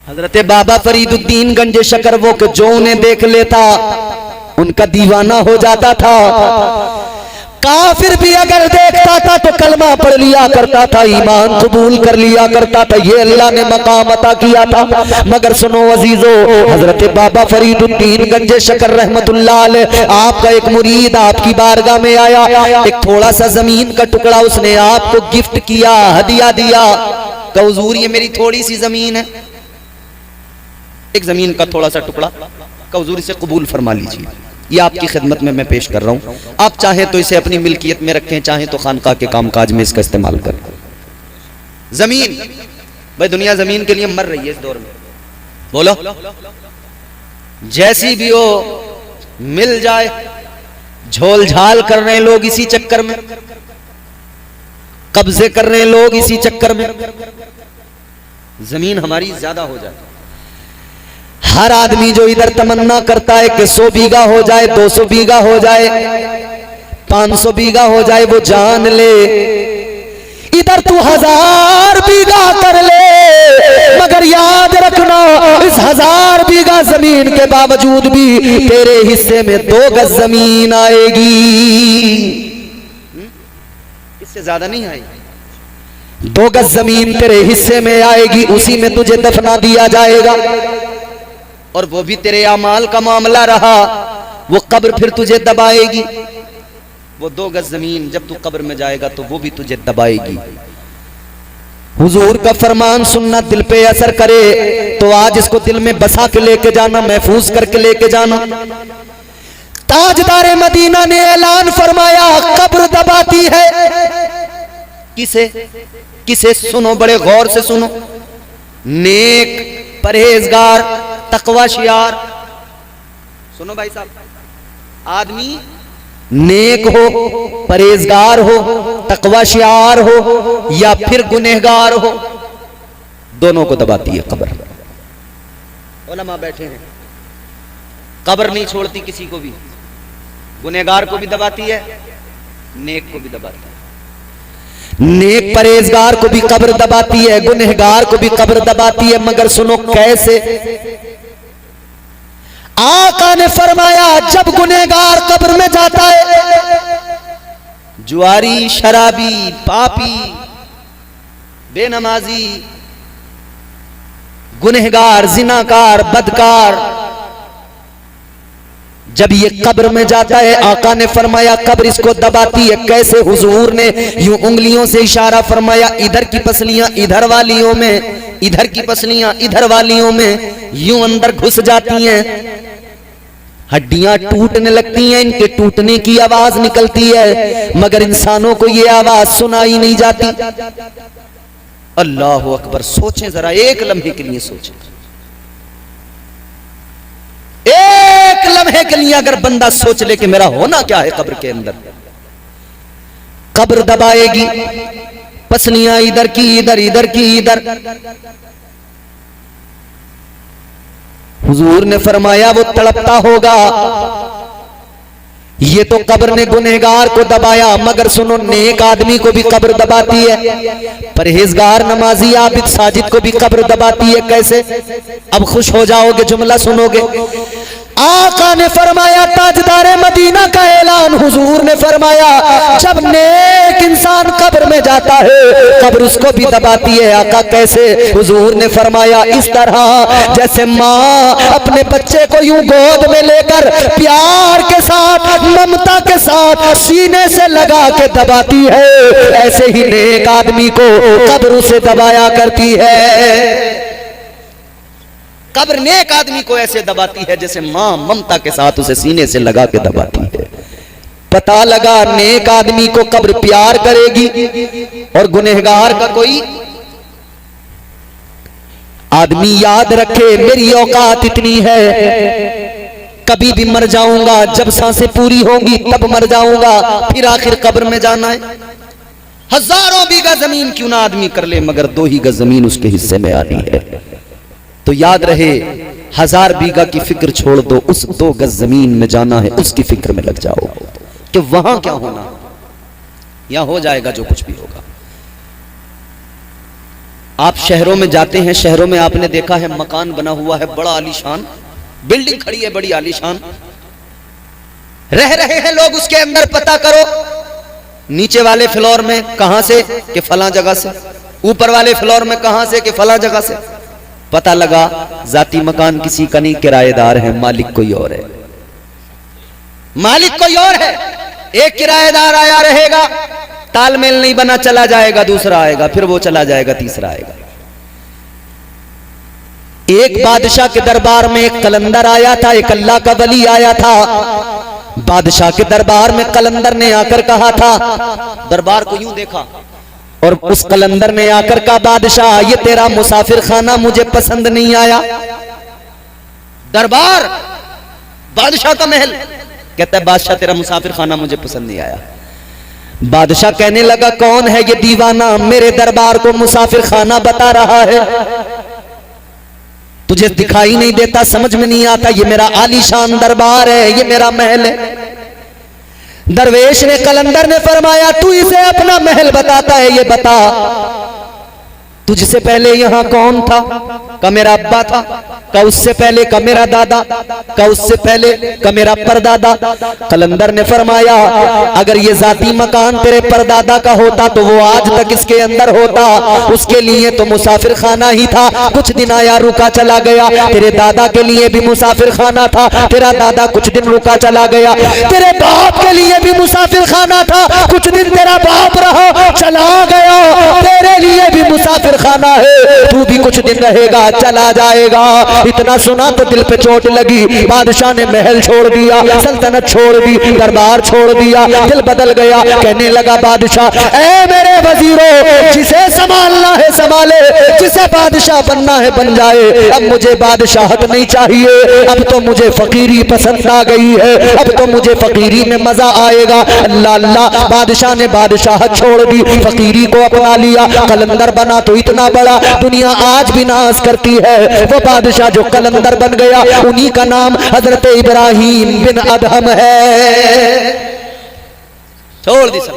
हजरत बाबा फरीदुद्दीन गंज शकर वो कि जो उन्हें देख लेता उनका दीवाना हो जाता था। काफिर भी अगर देखता था तो कलमा पढ़ लिया करता था, ईमान कबूल कर लिया करता था। ये अल्लाह ने मकाम अता किया था। मगर सुनो अजीजो, हजरत बाबा फरीदुद्दीन गंज शकर रहमतुल्लाह अलैह, आपका एक मुरीद आपकी बारगाह में आया, एक थोड़ा सा जमीन का टुकड़ा उसने आपको गिफ्ट किया, हदिया दिया। का हुजूर ये मेरी थोड़ी सी जमीन है, एक जमीन का थोड़ा सा टुकड़ा, का हुजूर इसे कबूल फरमा लीजिए, ये आपकी खिदमत में मैं पेश कर रहा हूं। आप चाहे तो इसे अपनी मिल्कियत में रखें, चाहे तो खानका के कामकाज में इसका इस्तेमाल करें। जमीन भाई, दुनिया जमीन के लिए मर रही है इस दौर में। बोलो, जैसी भी हो मिल जाए, झोल झाल कर रहे हैं लोग इसी चक्कर में, कब्जे कर रहे हैं लोग इसी चक्कर में। जमीन हमारी ज्यादा हो जाए। हर आदमी जो इधर तमन्ना करता है कि 100 बीघा हो जाए, 200 बीघा हो जाए, 500 बीघा हो जाए, वो जान ले इधर तू 1000 बीघा कर ले, मगर याद रखना इस 1000 बीघा जमीन के बावजूद भी तेरे हिस्से में 2 गज जमीन आएगी, इससे ज्यादा नहीं आएगी। 2 गज जमीन तेरे हिस्से में आएगी, उसी में तुझे दफना दिया जाएगा। और वो भी तेरे अमाल का मामला रहा, वो कब्र फिर तुझे दबाएगी। वो 2 गज जमीन जब तू कब्र में जाएगा तो वो भी तुझे दबाएगी। हुजूर का फरमान सुनना, दिल पे असर करे तो आज इसको दिल में बसा के लेके जाना, महफूज करके लेके जाना। ताजदारे मदीना ने ऐलान फरमाया, कब्र दबाती है किसे किसे? सुनो, बड़े गौर से सुनो। नेक, परहेजगार, तकवा शियार। सुनो भाई साहब, आदमी नेक हो, परहेजगार हो, तकवा शियार हो या फिर गुनहगार हो, दोनों को दबाती है कब्र। उलमा बैठे हैं, कब्र नहीं छोड़ती किसी को भी, गुनहगार को भी दबाती है, नेक को भी दबाती है। नेक परहेजगार को भी कब्र दबाती है, गुनहगार को भी कब्र दबाती है। मगर सुनो कैसे? आका ने फरमाया, जब गुनहगार कब्र में जाता है, जुआरी, शराबी, पापी, बेनमाजी, गुनहगार, जिनाकार, बदकार, जब ये कब्र में जाता है, आका ने फरमाया कब्र इसको दबाती है। कैसे? हुजूर ने यूं उंगलियों से इशारा फरमाया, इधर की पसलियां इधर वालियों में, इधर की पसलियां इधर वालियों में यूं अंदर घुस जाती हैं, हड्डियां टूटने लगती हैं, इनके टूटने की आवाज निकलती है, मगर इंसानों को ये आवाज सुनाई नहीं जाती। अल्लाह अकबर। सोचें जरा, एक लम्हे के लिए सोचें, एक लम्हे के लिए अगर बंदा सोच ले कि मेरा होना क्या है कब्र के अंदर। कब्र दबाएगी, पसलियां इधर की इधर, इधर की इधर। हुजूर ने फरमाया वो तड़पता होगा। ये तो कब्र ने गुनहगार को दबाया, मगर सुनो, नेक आदमी को भी कब्र दबाती है, परहेजगार, नमाजी, आबिद, साजिद को भी कब्र दबाती है। कैसे? अब खुश हो जाओगे, जुमला सुनोगे। आका ने फरमाया, ताजदारे मदीना का ऐलान, हुजूर ने फरमाया, जब नेक इंसान कब्र में जाता है, कब्र उसको भी दबाती है। आका कैसे? हुजूर ने फरमाया, इस तरह जैसे माँ अपने बच्चे को यूं गोद में लेकर प्यार के साथ, ममता के साथ सीने से लगा के दबाती है, ऐसे ही नेक आदमी को कब्र उसे दबाया करती है। कब्र नेक आदमी को ऐसे दबाती है जैसे मां ममता के साथ उसे सीने से लगा के दबाती है। पता लगा, नेक आदमी को कब्र प्यार करेगी और गुनहगार का कोई आदमी याद रखे, मेरी औकात इतनी है, कभी भी मर जाऊंगा, जब सांसें पूरी होंगी तब मर जाऊंगा, फिर आखिर कब्र में जाना है। 1000 बीघा जमीन क्यों ना आदमी कर ले, मगर 2 ही गज जमीन उसके हिस्से में आनी है। तो याद रहे, 1000 बीघा की फिक्र छोड़ दो, उस 2 गज जमीन में जाना है, उसकी फिक्र में लग जाओ कि वहां क्या होना, यहां हो जाएगा जो कुछ भी होगा। आप शहरों में जाते हैं, शहरों में आपने देखा है मकान बना हुआ है बड़ा आलीशान, बिल्डिंग खड़ी है बड़ी आलीशान, रह रहे हैं लोग उसके अंदर। पता करो नीचे वाले फ्लोर में कहां से कि फला जगह से, ऊपर वाले फ्लोर में कहां से कि फला जगह से। पता लगा जाती मकान किसी का नहीं, किराएदार है, मालिक कोई और है, मालिक कोई और है। एक किराएदार आया रहेगा, तालमेल नहीं बना, चला जाएगा, दूसरा आएगा, फिर वो चला जाएगा, तीसरा आएगा। एक बादशाह के दरबार में एक कलंदर आया था, एक अल्लाह का वली आया था। बादशाह के दरबार में कलंदर ने आकर कहा था, दरबार को यूं देखा और उस कलंदर ने आकर कहा, बादशाह ये तेरा मुसाफिर खाना मुझे पसंद नहीं आया। दरबार, बादशाह का महल, कहता है बादशाह तेरा मुसाफिर खाना मुझे पसंद नहीं आया। बादशाह कहने लगा, कौन है ये दीवाना मेरे दरबार को मुसाफिर खाना बता रहा है? तुझे दिखाई नहीं देता, समझ में नहीं आता, ये मेरा आलीशान दरबार है, ये मेरा महल है। दरवेश ने, कलंदर ने फरमाया, तू इसे अपना महल बताता है, ये बता तुझसे पहले यहां कौन था? का मेरा अब्बा था, का उससे पहले का मेरा दादा, का उससे पहले का मेरा परदादा। कलंदर ने फरमाया, अगर ये जाती मकान तेरे परदादा का होता तो वो आज तक इसके अंदर होता, उसके लिए तो मुसाफिर खाना ही था, कुछ दिन आया रुका चला गया। तेरे दादा के लिए भी मुसाफिर खाना था, तेरा दादा कुछ दिन रुका चला गया। तेरे बाप के लिए भी मुसाफिर खाना था, कुछ दिन तेरा बाप रहा चला गया। तेरे लिए भी मुसाफिर खाना है, तू भी कुछ दिन रहेगा चला जाएगा। इतना सुना तो दिल पे चोट लगी। बादशाह ने महल छोड़ दिया, सल्तनत छोड़ दी, दरबार छोड़ दिया, दिल बदल गया। कहने लगा बादशाह, ऐ मेरे वजीरों, जिसे संभालना है संभाले, जिसे बादशाह बनना है बन जाए। अब मुझे बादशाहत नहीं चाहिए, अब तो मुझे फकीरी पसंद आ गई है, अब तो मुझे फकीरी में मजा आएगा। अल्लाह अल्लाह, बादशाह ने बादशाहत छोड़ दी, फकीरी को अपना लिया। कलंदर बना तो इतना बड़ा, दुनिया आज भी नाज करती है। वो बादशाह जो कलंदर बन गया, उन्हीं का नाम हजरत इब्राहिम बिन अदहम है। छोड़ दी सब,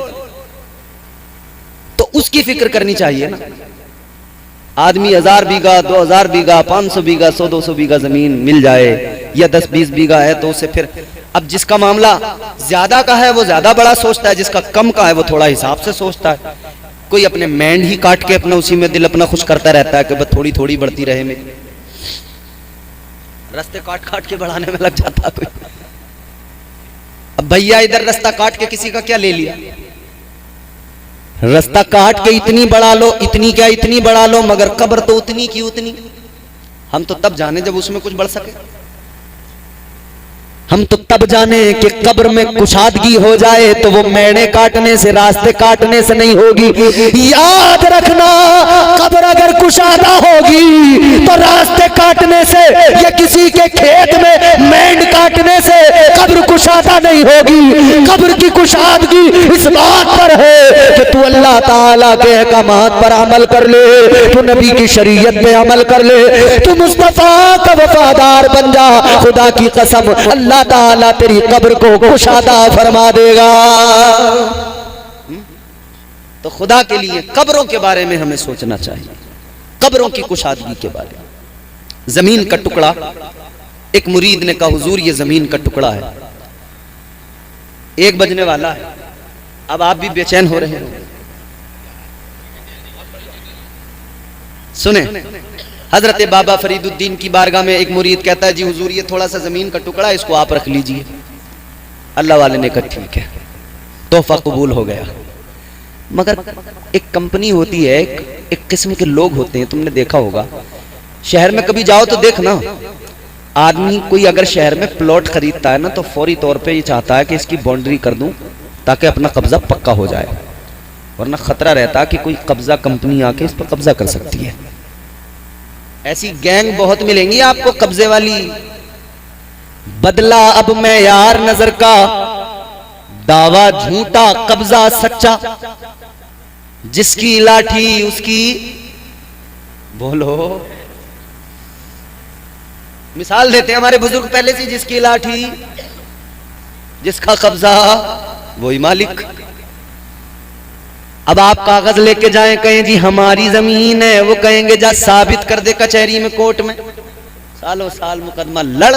तो उसकी फिक्र करनी चाहिए ना। आदमी 1000 बीघा, 2000 बीघा, 500 बीघा, 100-200 बीघा जमीन मिल जाए, या 10-20 बीघा है तो उसे फिर, अब जिसका मामला ज्यादा का है वो ज्यादा बड़ा सोचता है, जिसका कम का है वो थोड़ा हिसाब से सोचता है। कोई अपने मैंड ही काट के अपना उसी में दिल अपना खुश करता रहता है कि बस थोड़ी थोड़ी बढ़ती रहे मेरी, रास्ते काट काट के बढ़ाने में लग जाता कोई। अब भैया इधर रास्ता काट के किसी का क्या ले लिया, रास्ता काट के इतनी बढ़ा लो, इतनी क्या इतनी बढ़ा लो, मगर कब्र तो उतनी की उतनी। हम तो तब जाने जब उसमें कुछ बढ़ सके, हम तो तब जाने कि कब्र में कुशादगी हो जाए तो वो मेढ़े काटने से, रास्ते काटने से नहीं होगी। याद रखना, कब्र अगर कुशादा होगी तो रास्ते काटने से या किसी के खेत में मेंढ काटने से कब्र कुशादा नहीं होगी। कब्र की कुशादगी इस बात पर है कि तू अल्लाह ताला के अहकामात पर अमल कर ले, तू नबी की शरीयत पे अमल कर ले, तू मुस्तफा का वफादार बन जा। खुदा की कसम, अल्लाह ताला तेरी कब्र को कुशादा फरमा देगा। तो खुदा के लिए कब्रों के बारे में हमें सोचना चाहिए, कब्रों की कुशादगी के बारे में। जमीन का टुकड़ा, एक मुरीद ने कहा, हुजूर ये जमीन का टुकड़ा है, 1 बजने वाला है, अब आप भी बेचैन हो रहे हैं। सुने, हजरत बाबा फरीदुद्दीन की बारगाह में एक मुरीद कहता है, जी हुजूर ये थोड़ा सा जमीन का टुकड़ा, इसको आप रख लीजिए। अल्लाह वाले ने कहा ठीक है, तोहफा कबूल हो गया। मगर एक कंपनी होती है, एक किस्म के लोग होते हैं, तुमने देखा होगा शहर में कभी जाओ तो देखना, आदमी कोई अगर शहर में प्लॉट खरीदता है ना तो फौरी तौर पे ये चाहता है कि इसकी बाउंड्री कर दूं ताकि अपना कब्जा पक्का हो जाए, वरना खतरा रहता है कि कोई कब्जा कंपनी आके इस पर कब्जा कर सकती है। ऐसी गैंग बहुत मिलेंगी आपको कब्जे वाली। बदला अब मैं यार नजर का, दावा झूठा कब्जा सच्चा, जिसकी लाठी उसकी, बोलो, मिसाल देते हैं हमारे बुजुर्ग पहले से, जिसकी लाठी जिसका कब्जा वही मालिक। अब आप कागज लेके जाएं, कहें जी हमारी जमीन है, वो कहेंगे जा साबित कर दे कचहरी में, कोर्ट में, सालों साल मुकदमा लड़,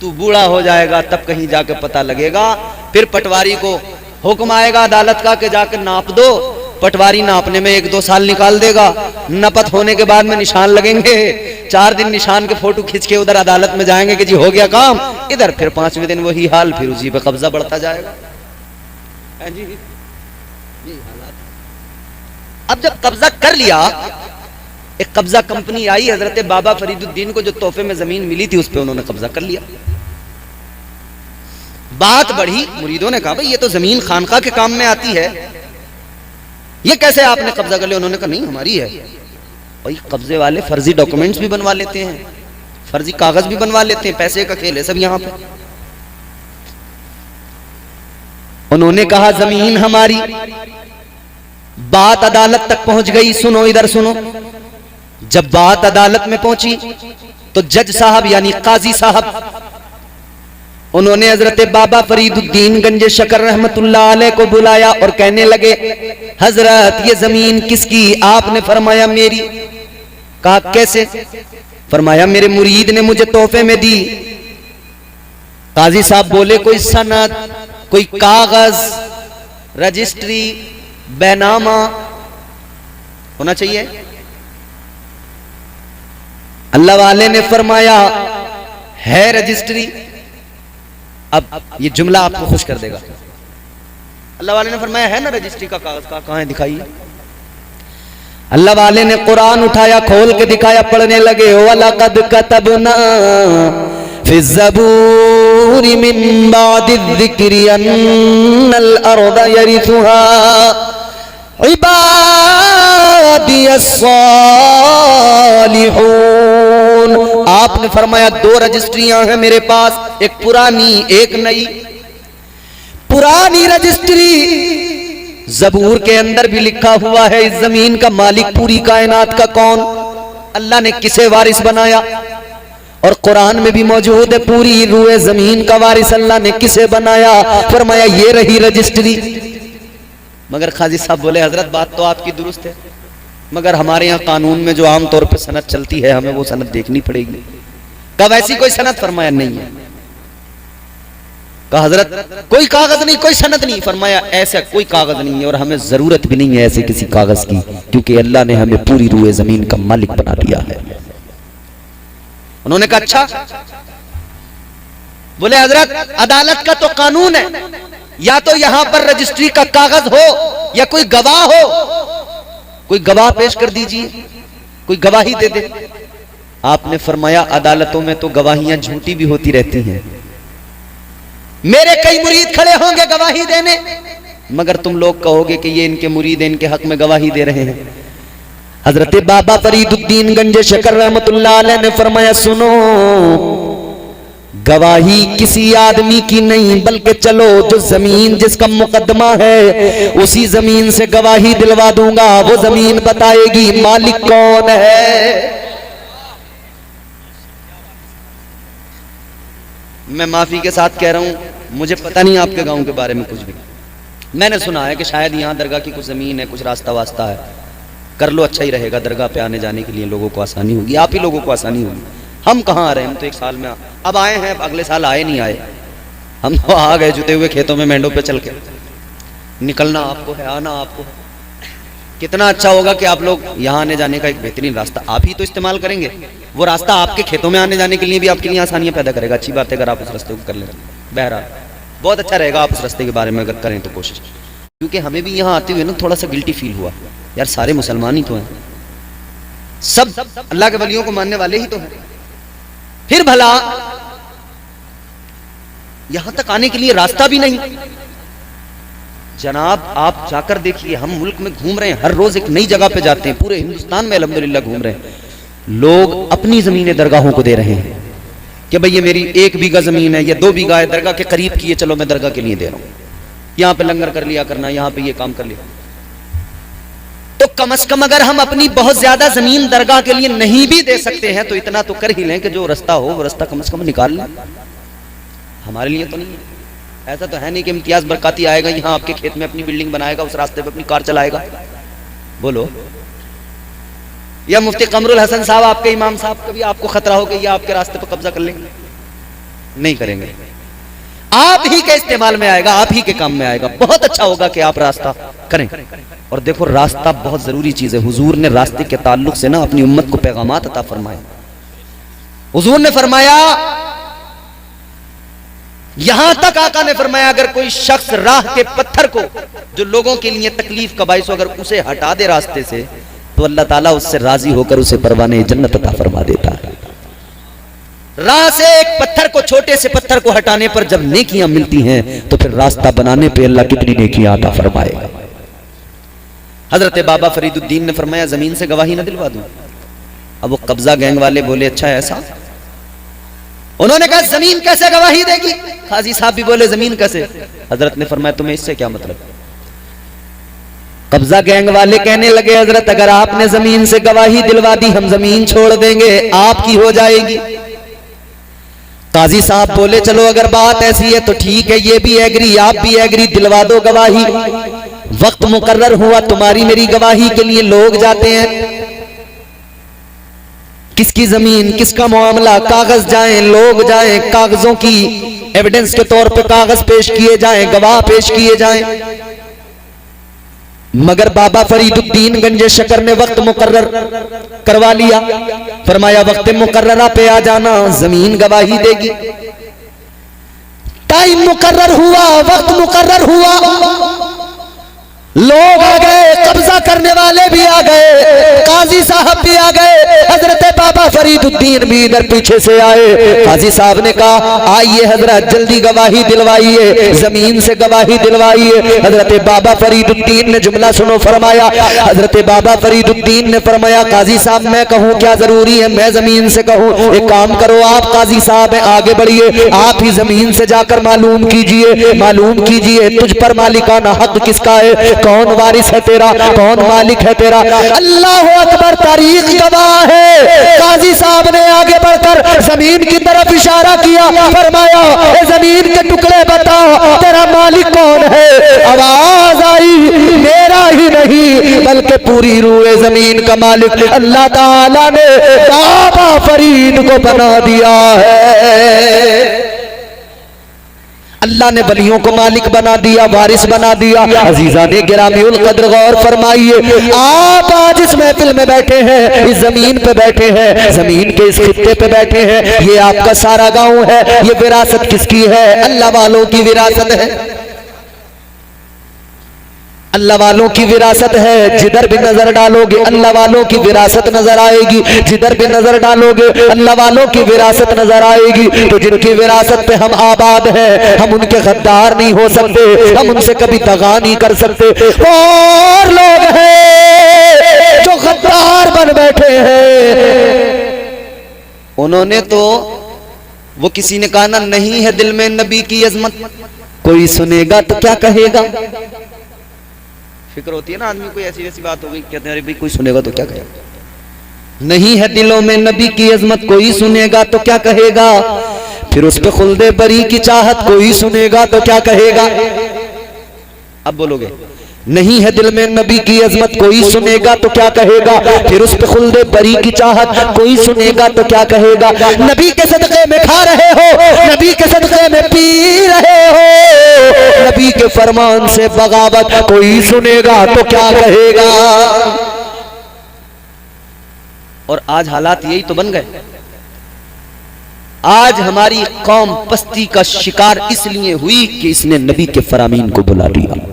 तू बूढ़ा हो जाएगा तब कहीं जाके पता लगेगा। फिर पटवारी को हुक्म आएगा अदालत का कि जाकर नाप दो, पटवारी नापने में 1-2 साल निकाल देगा, नपत होने के बाद में निशान लगेंगे, 4 दिन निशान के फोटो खींच के उधर अदालत में जाएंगे कि जी हो गया काम, इधर फिर 5वें दिन वही हाल, फिर उसी पे कब्जा बढ़ता जाएगा। जी अब जब कब्जा कर लिया, एक कब्जा कंपनी आई, हजरत बाबा फरीदुद्दीन को जो तोहफे में जमीन मिली थी उस पे उन्होंने कब्जा कर लिया। बात बढ़ी, मुरीदों ने कहा भाई ये तो जमीन खानका के काम में आती है, ये कैसे आपने कब्जा कर लिया? उन्होंने कहा नहीं हमारी है। भाई कब्जे वाले फर्जी डॉक्यूमेंट्स भी बनवा लेते हैं, फर्जी कागज भी बनवा लेते हैं, पैसे का खेल है सब यहां पे। उन्होंने कहा जमीन हमारी। बात अदालत तक पहुंच गई, सुनो इधर सुनो। जब बात अदालत में पहुंची तो जज साहब यानी काजी साहब, उन्होंने हजरत बाबा फरीदुद्दीन गंज शकर रहमतुल्लाह अलैह को बुलाया और कहने लगे हजरत ये जमीन किसकी? आपने फरमाया मेरी। कहा कैसे? फरमाया मेरे मुरीद ने मुझे तोहफे में दी। काजी साहब बोले कोई सनद, कोई कागज, रजिस्ट्री, बैनामा होना चाहिए। अल्लाह वाले ने फरमाया है रजिस्ट्री। अब ये जुमला आपको खुश कर देगा। अल्लाह वाले ने फरमाया है ना रजिस्ट्री का कागज, का कहां है दिखाइए। अल्लाह वाले ने कुरान उठाया, खोल के दिखाया, पढ़ने लगे वलक़द कतबना फिज़्ज़बूरि मिन बादिज़्ज़िक्रि अन्नल अर्द यरिथुहा इबादियस्सालिहून। आपने फरमाया 2 रजिस्ट्रियां हैं मेरे पास, एक पुरानी एक नई। पुरानी रजिस्ट्री ज़बूर के अंदर भी लिखा हुआ है इस जमीन का मालिक पूरी कायनात का कौन, अल्लाह ने किसे वारिस बनाया, और कुरान में भी मौजूद है पूरी रूए जमीन का वारिस अल्लाह ने किसे बनाया। फरमाया ये रही रजिस्ट्री। मगर काजी साहब बोले हजरत बात तो आपकी दुरुस्त है, मगर हमारे यहाँ कानून में जो आमतौर पर सनद चलती है हमें वो सनद देखनी पड़ेगी। कब ऐसी कोई सनद? फरमाया नहीं है। कहा हजरत कोई कागज नहीं, कोई सनद नहीं? फरमाया ऐसा कोई कागज नहीं है और हमें जरूरत भी नहीं है ऐसे किसी कागज की, क्योंकि अल्लाह ने हमें पूरी रूए जमीन का मालिक बना दिया है। उन्होंने कहा अच्छा। बोले हजरत अदालत का तो कानून है, या तो यहां पर रजिस्ट्री का कागज हो या कोई गवाह हो, कोई गवाह पेश कर दीजिए, कोई गवाही दे दे। आपने फरमाया अदालतों में तो गवाहियां झूठी भी होती रहती हैं, मेरे कई मुरीद खड़े होंगे गवाही देने, मगर तुम लोग कहोगे कि ये इनके मुरीद इनके हक में गवाही दे रहे हैं। हजरत बाबा फरीदुद्दीन गंज शकर रहमतुल्लाह अलैह ने फरमाया सुनो, गवाही किसी आदमी की नहीं, बल्कि चलो जो जमीन जिसका मुकदमा है उसी जमीन से गवाही दिलवा दूंगा, वो जमीन बताएगी मालिक कौन है। मैं माफी के साथ कह रहा हूं, मुझे पता नहीं आपके गांव के बारे में कुछ भी। मैंने सुना है कि शायद यहाँ दरगाह की कुछ जमीन है, कुछ रास्ता वास्ता है, कर लो अच्छा ही रहेगा, दरगाह पे आने जाने के लिए लोगों को आसानी होगी, आप ही लोगों को आसानी होगी। हम कहाँ आ रहे हैं, हम तो 1 साल में अब आए हैं, अगले साल आए नहीं आए, हम तो आ गए जुते हुए खेतों में मेंढों पे चल के। निकलना आपको है, आना आपको है। कितना अच्छा होगा कि आप लोग यहाँ आने जाने का एक बेहतरीन रास्ता आप ही तो इस्तेमाल करेंगे, वो रास्ता आपके खेतों में आने जाने के लिए भी आपके लिए आसानियां पैदा करेगा। अच्छी बात है अगर आप उस रास्ते को कर लें, बहरहाल बहुत अच्छा रहेगा आप उस रास्ते के बारे में अगर करें तो कोशिश। क्योंकि हमें भी यहाँ आते हुए ना थोड़ा सा गिल्टी फील हुआ, यार सारे मुसलमान ही तो हैं, सब अल्लाह के वलियों को मानने वाले ही तो हैं, फिर भला यहां तक आने के लिए रास्ता भी नहीं। जनाब आप जाकर देखिए, हम मुल्क में घूम रहे हैं, हर रोज एक नई जगह पे जाते हैं, पूरे हिंदुस्तान में अल्हम्दुलिल्लाह घूम रहे हैं, लोग अपनी जमीनें दरगाहों को दे रहे हैं कि भाई ये मेरी 1 बीघा जमीन है या 2 बीघा है, दरगाह के करीब की है, चलो मैं दरगाह के लिए दे रहा हूं, यहां पे लंगर कर लिया करना, यहां पे ये काम कर लिया। तो कम से कम अगर हम अपनी बहुत ज्यादा जमीन दरगाह के लिए नहीं भी दे सकते हैं तो इतना तो कर ही लें कि जो रास्ता हो वो रास्ता कम से कम निकाल लें। हमारे लिए तो नहीं है, ऐसा तो है नहीं कि इम्तियाज बरकाती आएगा यहाँ आपके खेत में अपनी बिल्डिंग बनाएगा, उस रास्ते पे अपनी कार चलाएगा। बोलो, या मुफ्ती कमरुल हसन साहब आपके इमाम साहब, कभी आपको खतरा हो कि ये आपके रास्ते पर कब्जा कर लेंगे? नहीं करेंगे। आप ही के इस्तेमाल में आएगा, आप ही के काम में आएगा। बहुत अच्छा होगा कि आप रास्ता करें। और देखो, रास्ता बहुत जरूरी चीज है। हुजूर ने रास्ते के ताल्लुक से ना अपनी उम्मत को पैगामात अता फरमाए। हुजूर ने फरमाया, यहां तक आका ने फरमाया, अगर कोई शख्स राह के पत्थर को, जो लोगों के लिए तकलीफ का बाइस हो, अगर उसे हटा दे रास्ते से, तो अल्लाह ताला उससे राजी होकर उसे परवाने जन्नत अता फरमा देता है। राह से एक पत्थर को, छोटे से पत्थर को हटाने पर जब नेकियां मिलती हैं, तो फिर रास्ता बनाने पे अल्लाह कितनी नेकियां अता फरमाएगा। हजरत बाबा फरीदुद्दीन ने फरमाया, जमीन से गवाही ना दिलवा दूं? अब वो कब्जा गैंग वाले बोले, अच्छा ऐसा? उन्होंने कहा, जमीन कैसे गवाही देगी? काजी साहब भी बोले, जमीन कैसे? हजरत ने फरमाया, तुम्हें इससे क्या मतलब? कब्जा गैंग वाले कहने लगे, हजरत अगर आपने जमीन से गवाही दिलवा दी, हम जमीन छोड़ देंगे, आपकी हो जाएगी। काजी साहब बोले, चलो अगर बात ऐसी है तो ठीक है, ये भी एग्री, आप भी एग्री, दिलवा दो गवाही। वक्त मुकर्रर हुआ, तुम्हारी मेरी गवाही के लिए लोग जाते हैं। किसकी जमीन, किसका मामला, कागज जाएं, लोग जाएं, कागजों की एविडेंस के तौर पे कागज पेश किए जाएं, गवाह पेश किए जाएं। मगर बाबा फरीदुद्दीन गंजे शकर ने वक्त मुकर्रर करवा लिया। फरमाया, वक्त मुकर्ररा पे आ जाना, जमीन गवाही देगी। टाइम मुकर्रर हुआ, वक्त मुकर्रर हुआ, लोग आ गए, कब्जा करने वाले भी आ गए, काजी साहब भी आ गए, हजरत बाबा फरीदुद्दीन भी इधर पीछे से आए। काजी साहब ने कहा, आइए हजरत, जल्दी गवाही दिलवाइए, जमीन से गवाही दिलवाइए। हजरत बाबा फरीदुद्दीन ने जुमला सुनो, फरमाया, हजरत बाबा फरीदुद्दीन ने फरमाया, काजी साहब मैं कहूँ क्या जरूरी है, मैं जमीन से कहूँ? एक काम करो, आप काजी साहब हैं, आगे बढ़िए, आप ही जमीन से जाकर मालूम कीजिए, मालूम कीजिए तुझ पर मालिकाना हक किसका है, कौन वारिस है तेरा, कौन मालिक है तेरा। अल्लाह अकबर, तारीख गवाह है। काजी साहब ने आगे बढ़कर जमीन की तरफ इशारा किया, फरमाया, जमीन के टुकड़े बता, तेरा मालिक कौन है? आवाज आई, मेरा ही नहीं बल्कि पूरी रूए जमीन का मालिक अल्लाह ताला ने बाबा फरीद को बना दिया है। अल्लाह ने वलियों को मालिक बना दिया, वारिस बना दिया। अजीजा ने गिरामीउल कद्र गौर फरमाइए, आप आज इस महफिल में बैठे हैं, इस जमीन पे बैठे हैं, जमीन के इस खित्ते पे बैठे हैं, ये आपका सारा गांव है। ये विरासत किसकी है? अल्लाह वालों की विरासत है, अल्लाह वालों की विरासत है। जिधर भी नजर डालोगे अल्लाह वालों की विरासत नजर आएगी, जिधर भी नजर डालोगे अल्लाह वालों की विरासत नजर आएगी। तो जिनकी विरासत पे हम आबाद हैं, हम उनके गद्दार नहीं हो सकते, हम उनसे कभी दगा नहीं कर सकते। और लोग हैं जो गद्दार बन बैठे हैं, उन्होंने तो, वो किसी ने कहा ना, नहीं है दिल में नबी की अजमत, कोई सुनेगा तो क्या कहेगा। फिक्र होती है ना आदमी, कोई ऐसी वैसी बात हो गई, कहते हैं अरे भाई कोई सुनेगा तो क्या कहेगा। नहीं है दिलों में नबी की अजमत, कोई सुनेगा तो क्या कहेगा। फिर उस पे खुल्दे बरी की चाहत, कोई सुनेगा तो क्या कहेगा। अब बोलोगे, नहीं है दिल में नबी की अजमत, कोई सुनेगा तो क्या कहेगा। फिर उस पे खुल्दे बरी की चाहत, कोई सुनेगा तो क्या कहेगा। नबी के सदक़े में खा रहे हो, नबी के सदक़े में पी रहे हो, नबी के फरमान से बगावत, कोई सुनेगा तो क्या कहेगा। और आज हालात यही तो बन गए। आज हमारी कौम पस्ती का शिकार इसलिए हुई कि इसने नबी के फरामीन को बुला दिया,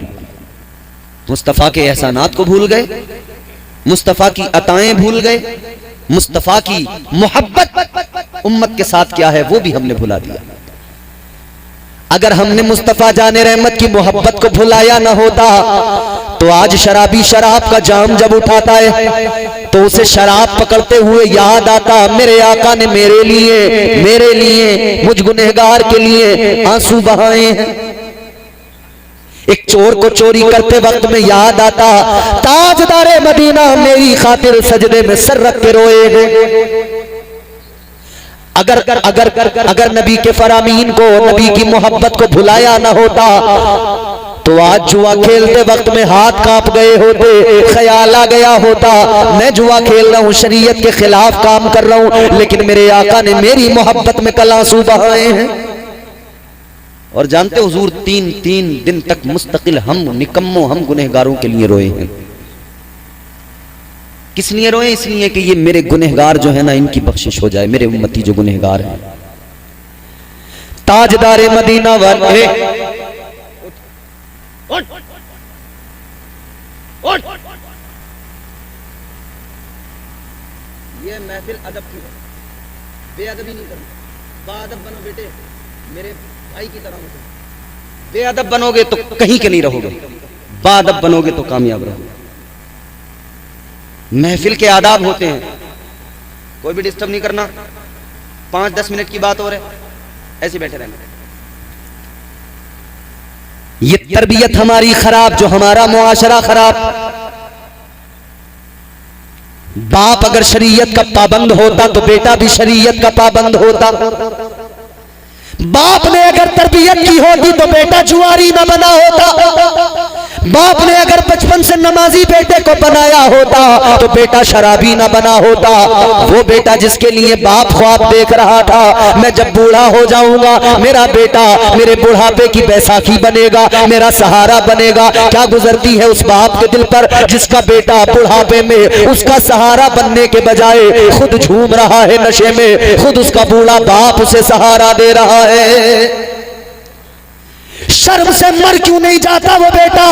मुस्तफा के एहसानात को भूल गए, मुस्तफा की अताएं भूल गए, मुस्तफा की मोहब्बत उम्मत के साथ क्या है वो भी हमने भुला दिया। अगर हमने मुस्तफा जाने रहमत की मोहब्बत को भुलाया ना होता, तो आज शराबी शराब का जाम जब उठाता है तो उसे शराब पकड़ते हुए याद आता, मेरे आका ने मेरे लिए मुझ गुनहगार के लिए आंसू बहाए हैं। एक चोर को चोरी करते वक्त में याद आता, ताजदारे मदीना मेरी खातिर सजदे में सर रख के रोए हैं। अगर अगर अगर नबी के फरामीन को, नबी की मोहब्बत को भुलाया ना होता तो आज जुआ खेलते वक्त में हाथ कांप गए होते, ख्याल आ गया होता मैं जुआ खेल रहा हूँ, शरीयत के खिलाफ काम कर रहा हूँ, लेकिन मेरे आका ने मेरी मोहब्बत में कल आंसू बहाए हैं। और जानते हुजूर 3 दिन तक मुस्तकिल हम निकम्मों, हम गुनहगारों के लिए रोए हैं। किस लिए रोए? इसलिए कि ये मेरे गुनहगार जो है ना, इनकी बख्शिश हो जाए, मेरे उम्मती जो गुनहगार हैं। ताजदारे मदीना वाले ये महफिल अदब की है, बेअदबी नहीं करनी, बाअदब बनो बेटे, मेरे भाई की तरह हो। बेअदब बनोगे तो कहीं के नहीं रहोगे, बाअदब बनोगे तो कामयाब रहोगे। महफिल के आदाब होते हैं, कोई भी डिस्टर्ब नहीं करना, 5-10 मिनट की बात हो रही है, ऐसे बैठे रहना। ये तरबियत हमारी खराब, जो हमारा मुआशरा खराब। बाप अगर शरीयत का पाबंद होता तो बेटा भी शरीयत का पाबंद होता। बाप ने अगर तरबियत की होती तो बेटा जुआरी न बना होता। बाप ने अगर बचपन से नमाजी बेटे को बनाया होता तो बेटा शराबी ना बना होता। वो बेटा जिसके लिए बाप ख्वाब देख रहा था, मैं जब बूढ़ा हो जाऊंगा मेरा बेटा मेरे बुढ़ापे की बैसाखी बनेगा, मेरा सहारा बनेगा। क्या गुजरती है उस बाप के दिल पर जिसका बेटा बुढ़ापे में उसका सहारा बनने के बजाय खुद झूम रहा है नशे में, खुद उसका बूढ़ा बाप उसे सहारा दे रहा है। शर्म से मर क्यों नहीं जाता वो बेटा,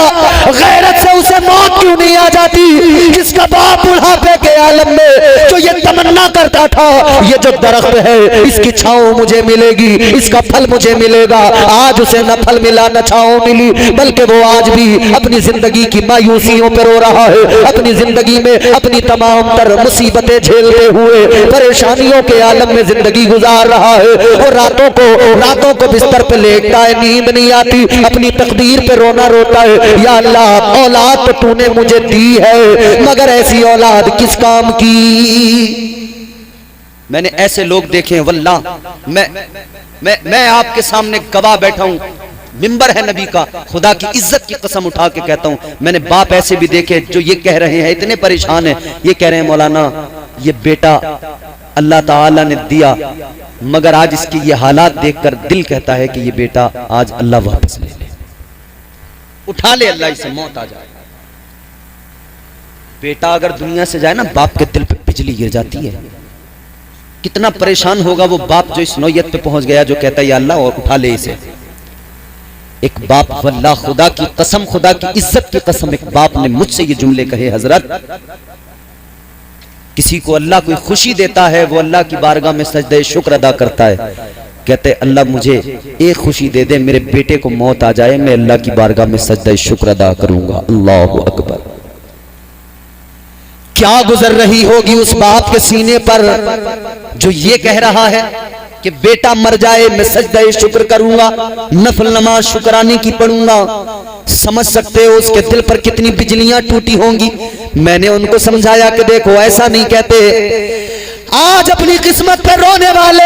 गैरत से उसे मौत क्यों नहीं आ जाती, जिसका बाप बुढ़ापे के आलम में जो ये तमन्ना करता था ये जो दरख्त है इसकी छांव मुझे मिलेगी, इसका फल मुझे मिलेगा। आज उसे न फल मिला न छांव मिली, बल्कि वो आज भी अपनी जिंदगी की मायूसियों पर रो रहा है, अपनी जिंदगी में अपनी तमाम तर मुसीबतें झेलते हुए परेशानियों के आलम में जिंदगी गुजार रहा है। और रातों को बिस्तर पे लेटता है, नींद नहीं आती, अपनी तकदीर पे रोना रोता है। या अल्लाह, औलाद तो तूने मुझे दी है मगर ऐसी औलाद किस काम की। मैंने ऐसे लोग देखे वल्लाह, मैं आपके सामने गवाह बैठा हूं, मिंबर है नबी का, खुदा की इज्जत की कसम उठा के कहता हूं, मैंने बाप ऐसे भी देखे जो ये कह रहे हैं, इतने परेशान हैं, ये कह रहे हैं मौलाना ये बेटा अल्लाह ताला ने दिया मगर आज इसकी ये हालात देखकर दिल कहता है कि ये बेटा आज अल्लाह वापस ले ले, उठा ले अल्लाह, इसे मौत आ जाए। बेटा अगर दुनिया से जाए ना, बाप के दिल पे बिजली गिर जाती है। कितना परेशान होगा वो बाप जो इस नौयत पे पहुंच गया, जो कहता है या अल्लाह और उठा ले इसे। एक बाप, वल्लाह खुदा की कसम, खुदा की इज्जत की कसम, एक बाप ने मुझसे ये जुमले कहे, हजरत किसी को अल्लाह कोई खुशी देता है वो अल्लाह की बारगाह में सजदे शुक्र अदा करता है, कहते अल्लाह मुझे एक खुशी दे दे, मेरे बेटे को मौत आ जाए, मैं अल्लाह की बारगाह में सजदे शुक्र अदा करूंगा। अल्लाहु अकबर। क्या गुजर रही होगी उस बाप के सीने पर जो ये कह रहा है कि बेटा मर जाए मैं सजदे शुक्र करूंगा, नफल नमाज शुक्राने की पढ़ूंगा। समझ सकते हो उसके दिल पर कितनी बिजलियां टूटी होंगी। मैंने उनको समझाया कि देखो ऐसा नहीं कहते, आज अपनी किस्मत पर रोने वाले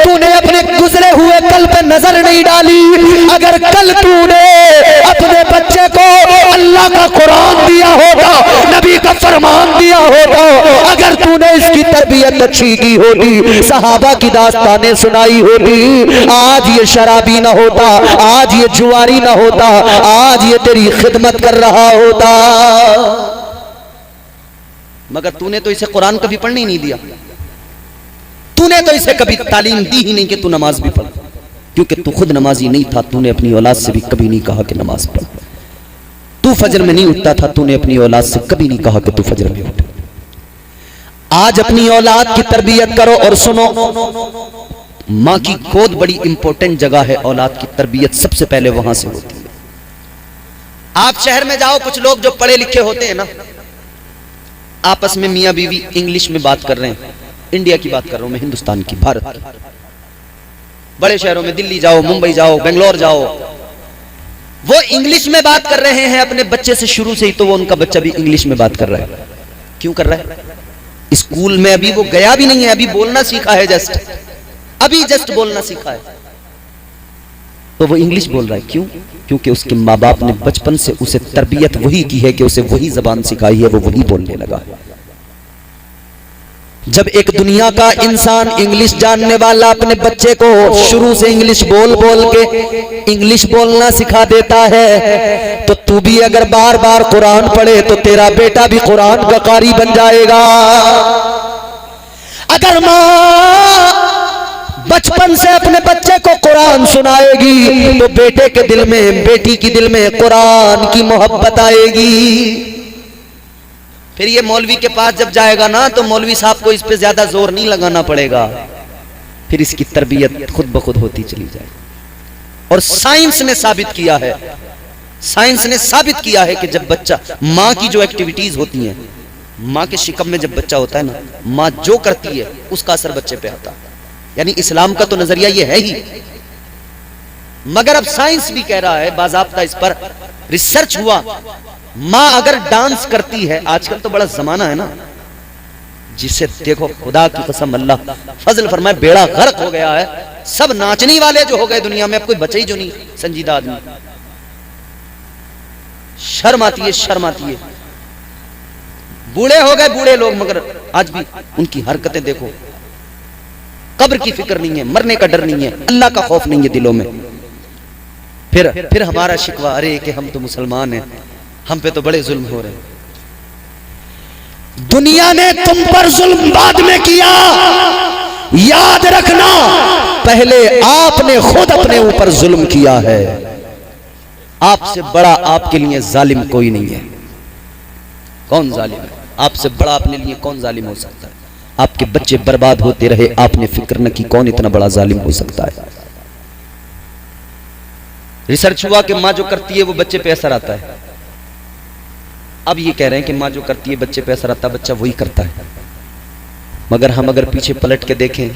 तूने अपने गुजरे हुए कल पे नजर नहीं डाली। अगर कल तूने अपने बच्चे को अल्लाह का कुरान दिया होता, नबी का फरमान दिया होता, अगर तूने इसकी तरबियत अच्छी की होती, सहाबा की दास्तानें सुनाई होती, आज ये शराबी ना होता, आज ये जुआरी ना होता, आज ये तेरी खिदमत कर रहा होता। मगर तूने तो इसे कुरान कभी पढ़ने ही नहीं दिया, तूने तो इसे कभी तालीम दी ही नहीं कि तू नमाज भी पढ़, क्योंकि तू खुद नमाजी नहीं था। तूने अपनी औलाद से भी कभी नहीं कहा कि नमाज पढ़। तू फजर में नहीं उठता था, तूने अपनी औलाद से कभी नहीं कहा कि तू फजर में उठ। आज अपनी औलाद की तरबियत करो। और सुनो, माँ की गोद बड़ी इंपॉर्टेंट जगह है, औलाद की तरबियत सबसे पहले वहां से होती है। आप शहर में जाओ, कुछ लोग जो पढ़े लिखे होते हैं ना, आपस में मियां बीवी इंग्लिश में बात कर रहे हैं। इंडिया की बात कर रहा हूं मैं, हिंदुस्तान की, भारत की। बड़े शहरों में दिल्ली जाओ, मुंबई जाओ, बेंगलोर जाओ, वो इंग्लिश में बात कर रहे हैं अपने बच्चे से शुरू से ही, तो वो उनका बच्चा भी इंग्लिश में बात कर रहा है। क्यों कर रहा है? स्कूल में अभी वो गया भी नहीं है, अभी बोलना सीखा है जस्ट। अभी जस्ट बोलना सीखा है तो वो इंग्लिश बोल रहा है। क्यों? क्योंकि उसके माँ बाप ने बचपन से उसे तरबियत वही की है कि उसे वही जबान सिखाई है, वो वही बोलने लगा। जब एक दुनिया का इंसान इंग्लिश जानने वाला अपने बच्चे को शुरू से इंग्लिश बोल बोल के इंग्लिश बोलना सिखा देता है, तो तू भी अगर बार बार कुरान पढ़े तो तेरा बेटा भी कुरान का कारी बन जाएगा। अगर माँ बचपन से अपने बच्चे को कुरान सुनाएगी तो बेटे के दिल में, बेटी की दिल में कुरान की मोहब्बत आएगी। फिर ये मौलवी के पास जब जाएगा ना तो मौलवी साहब को इस पे ज्यादा जोर नहीं लगाना पड़ेगा, फिर इसकी तरबियत खुद ब खुद होती चली जाएगी। और साइंस ने साबित किया है, साइंस ने साबित किया है कि जब बच्चा, माँ की जो एक्टिविटीज होती हैं, माँ के शिकम में जब बच्चा होता है ना, माँ जो करती है उसका असर बच्चे पे आता है। यानी इस्लाम का तो नजरिया ये है ही, मगर अब साइंस भी कह रहा है, बाज़ाब्ता इस पर रिसर्च हुआ, माँ अगर डांस करती है, आजकल तो बड़ा जमाना है ना जिसे देखो, खुदा की कसम अल्लाह फजल फरमाए, बेड़ा गर्क हो गया है, सब नाचने वाले जो हो गए दुनिया में, अब कोई बचे ही जो नहीं संजीदा आदमी। शर्म आती है, शर्म आती है। बूढ़े हो गए बूढ़े लोग, मगर आज भी उनकी हरकतें देखो, कब्र की फिक्र नहीं है, मरने का डर नहीं है, अल्लाह का खौफ नहीं है दिलों में। फिर हमारा शिकवा, अरे कि हम तो मुसलमान हैं, हम पे तो बड़े जुल्म हो रहे हैं। दुनिया ने तुम पर जुल्म बाद में किया, याद रखना पहले आपने खुद अपने ऊपर जुल्म किया है। आपसे बड़ा आपके लिए जालिम कोई नहीं है। कौन जालिम है? आपसे बड़ा अपने लिए कौन जालिम हो सकता है? आपके बच्चे बर्बाद होते रहे, आपने फिक्र न की, कौन इतना बड़ा जालिम हो सकता है? रिसर्च हुआ कि माँ जो करती है वो बच्चे पे असर आता है। अब ये कह रहे हैं कि माँ जो करती है बच्चे पे असर आता है, बच्चा वही करता है। मगर हम अगर पीछे पलट के देखें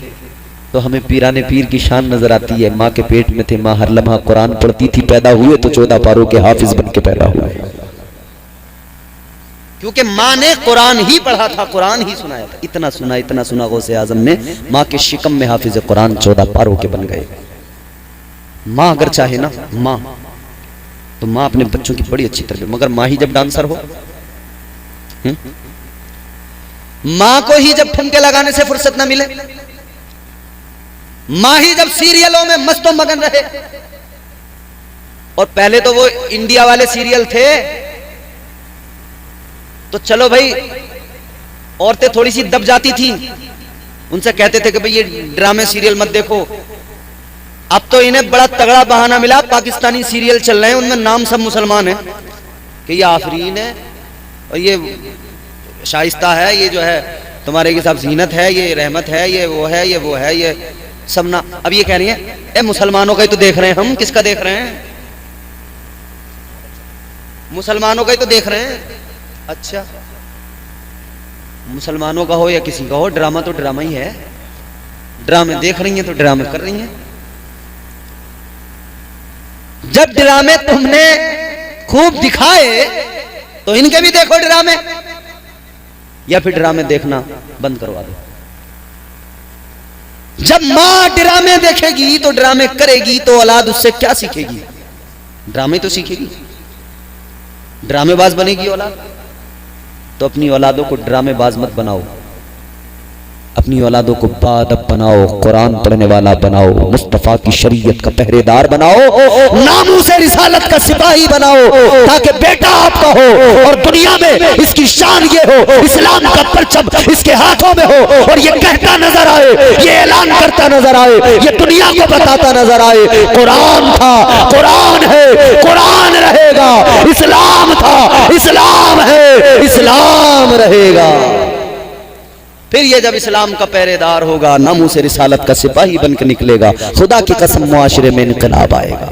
तो हमें पीराने पीर की शान नजर आती है। माँ के पेट में थे, माँ हर लम्हा कुरान पढ़ती थी, पैदा हुए तो 14 पारों के हाफिज बन के पैदा हुए, क्योंकि माँ ने कुरान ही पढ़ा था, कुरान ही सुनाया था। इतना सुना गौसे आजम ने, माँ के शिकम में हाफिज कुरान 14 पारों के बन गए। माँ अगर चाहे ना, माँ तो माँ अपने बच्चों की बड़ी अच्छी तरह, मगर माँ ही जब डांसर हो, माँ को ही जब ठुमके लगाने से फुर्सत ना मिले, माँ ही जब सीरियलों में मस्तों मगन रहे, और पहले तो वो इंडिया वाले सीरियल थे तो चलो भाई औरतें थोड़ी सी दब जाती थी, उनसे कहते थे कि भाई ये ड्रामे सीरियल मत देखो। अब तो इन्हें बड़ा तगड़ा बहाना मिला, पाकिस्तानी सीरियल चल रहे हैं, उनमें नाम सब मुसलमान है कि ये आफरीन है और ये शाइस्ता है, ये जो है तुम्हारे के साथ जीनत है, ये रहमत है, ये वो है, ये वो है, ये सब ना। अब ये कह रही है ए मुसलमानों का ही तो देख रहे हैं हम। किसका देख रहे हैं? मुसलमानों का ही तो देख रहे हैं। अच्छा, मुसलमानों का हो या किसी का हो, ड्रामा तो ड्रामा ही है। ड्रामे देख रही हैं तो ड्रामे कर रही हैं। जब ड्रामे तुमने खूब दिखाए तो इनके भी देखो ड्रामे, या फिर ड्रामे देखना बंद करवा दो। जब मां ड्रामे देखेगी तो ड्रामे करेगी तो औलाद उससे क्या सीखेगी? ड्रामे तो सीखेगी, ड्रामेबाज बनेगी औलाद। तो अपनी औलादों को ड्रामेबाज मत बनाओ, अपनी औलादों को बादब बनाओ, कुरान पढ़ने वाला बनाओ, मुस्तफा की शरीयत का पहरेदार बनाओ, नामू से रिसालत का सिपाही बनाओ, ताकि बेटा आपका हो और दुनिया में इसकी शान ये हो, इस्लाम का परचम इसके हाथों में हो और ये कहता नजर आए, ये ऐलान करता नजर आए, ये दुनिया को बताता नजर आए, कुरान था, कुरान है, कुरान रहेगा, इस्लाम था, इस्लाम है, इस्लाम रहेगा। फिर ये जब इस्लाम का पहरेदार होगा, नामू से रिसालत का सिपाही बनकर निकलेगा, खुदा की कसम मुआशरे में इनकलाब आएगा,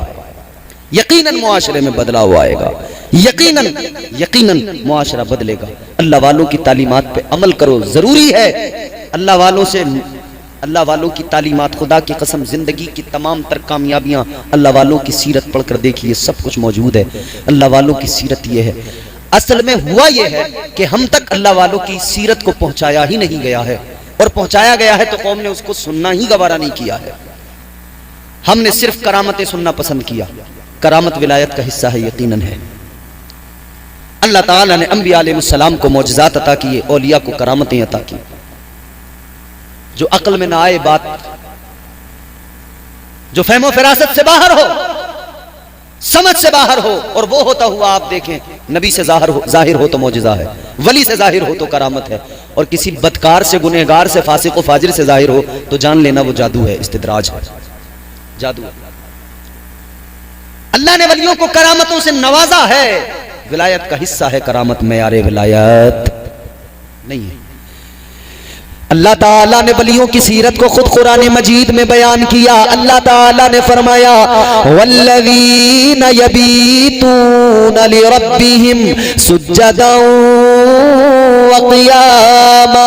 यकीनन मुआशरे में बदलाव आएगा, यकीनन यकीनन मुआशरा बदलेगा। अल्लाह वालों की तालीमात पे अमल करो, जरूरी है। अल्लाह वालों की तालीमात, खुदा की कसम जिंदगी की तमाम तर कामयाबियां अल्लाह वालों की सीरत पढ़कर देखिए, सब कुछ मौजूद है। अल्लाह वालों की सीरत ये है। असल में हुआ यह है कि हम तक अल्लाह वालों की सीरत को पहुंचाया ही नहीं गया है। और पहुंचाया गया है तो कौम ने उसको सुनना ही गवारा नहीं किया है। हमने सिर्फ करामतें सुनना पसंद किया। करामत विलायत का हिस्सा है, यकीनन है। अल्लाह ताला ने अंबिया अलैहिस्सलाम को मौजज़ात अता किए, औलिया को करामतें अता की। जो अक्ल में ना आए बात, जो फहमो फिरासत से बाहर हो, समझ से बाहर हो, और वो होता हुआ आप देखें, नबी से जाहिर हो तो मौजज़ा है, वली से जाहिर हो तो करामत है, और किसी बदकार से, गुनहगार से, फासिक व फाजिर से जाहिर हो तो जान लेना वो जादू है, इस्तिदराज है, जादू है। अल्लाह ने वलियों को करामतों से नवाजा है। विलायत का हिस्सा है करामत, मेयारे विलायत नहीं है। अल्लाह ताला ने वलियों की सीरत को खुद कुरान मजीद में बयान किया। अल्लाह ताला ने फरमाया, वल्लज़ीना यबीतूना लिरब्बिहिम सुज्जदन व क़ियामा।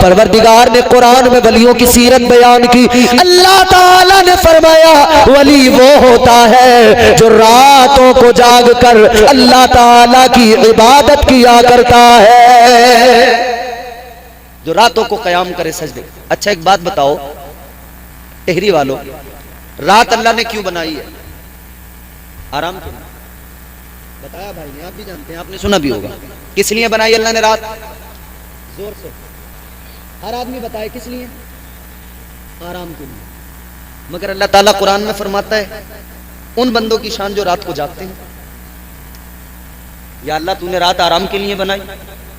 परवरदिगार ने कुरान में वलियों की सीरत बयान की। अल्लाह ताला ने फरमाया, वली वो होता है जो रातों को जाग कर अल्लाह ताला की इबादत किया करता है, जो रातों को कयाम करे, सजदे। अच्छा एक बात बताओ टेहरी वालों, रात अल्लाह ने क्यों बनाई है? आराम के लिए बताया भाई ने, आप भी जानते हैं, आपने सुना भी होगा। किस लिए बनाई अल्लाह ने रात? जोर से हर आदमी बताए किस लिए? आराम के लिए। मगर अल्लाह ताला कुरान में फरमाता है उन बंदों की शान जो रात को जागते हैं। या अल्लाह तूने रात आराम के लिए बनाई,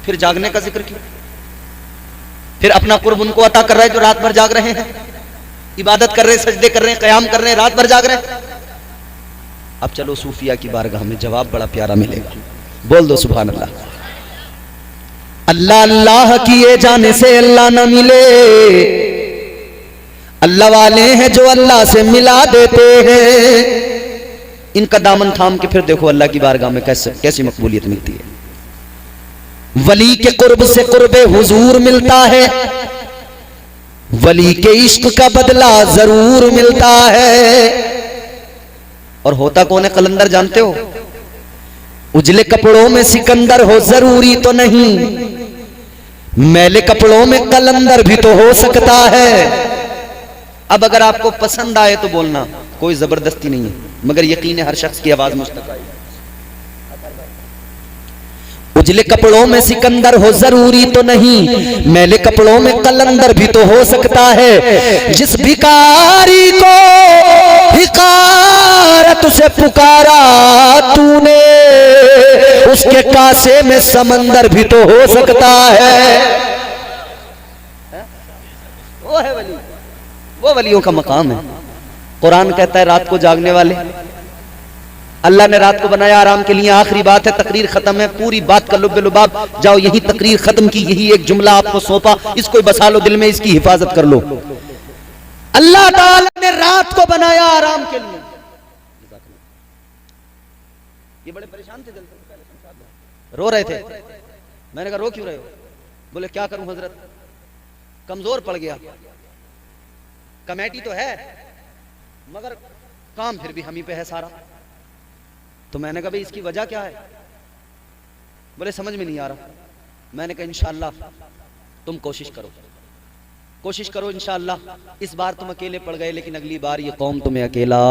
फिर जागने का जिक्र क्यों? फिर अपना कुर्ब उनको अता कर रहा है जो रात भर जाग रहे हैं, इबादत कर रहे हैं, सजदे कर रहे हैं, कयाम कर रहे हैं, रात भर जाग रहे हैं। अब चलो सूफिया की बारगाह में जवाब बड़ा प्यारा मिलेगा, बोल दो सुभान अल्लाह। अल्लाह अल्लाह किए जाने से अल्लाह न मिले, अल्लाह वाले हैं जो अल्लाह से मिला देते हैं। इनका दामन थाम के फिर देखो अल्लाह की बारगाह में कैसी मकबूलियत मिलती है। वली के कुर्ब से कुर्बे हुजूर मिलता है, वली के इश्क का बदला जरूर मिलता है। और होता कौन है कलंदर जानते हो? उजले कपड़ों में सिकंदर हो जरूरी तो नहीं, मैले कपड़ों में कलंदर भी तो हो सकता है। अब अगर आपको पसंद आए तो बोलना, कोई जबरदस्ती नहीं है, मगर यकीन है हर शख्स की आवाज मुझ तक आएगी। उजले कपड़ों में सिकंदर हो जरूरी तो नहीं, मैले कपड़ों में कलंदर भी तो हो सकता है। जिस भिखारी को हिकारत से पुकारा तूने, उसके कासे में समंदर भी तो हो सकता है। वो है वली, वो वलियों का मकाम है। कुरान कहता है रात को जागने वाले, अल्लाह ने रात को बनाया आराम के लिए। आखिरी बात है, तकरीर खत्म है, पूरी बात का लुब्बे लुबाब जाओ, यही तकरीर खत्म की, यही एक जुमला आपको सौंपा, इसको बसा लो दिल में, इसकी हिफाजत कर लो। अल्लाह ताला ने रात को बनाया आराम के लिए। ये बड़े परेशान थे, रो रहे थे। मैंने कहा रो क्यों रहे हो? बोले क्या करूं हजरत, कमजोर पड़ गया। कमेटी तो है मगर काम फिर भी हम ही पे है सारा। तो मैंने कहा भाई इसकी वजह क्या है? बोले समझ में नहीं आ रहा। मैंने कहा इंशाअल्लाह तुम कोशिश करो, कोशिश करो इंशाअल्लाह। इस बार तुम अकेले पड़ गए, लेकिन अगली बार ये कौम तुम्हें अकेला।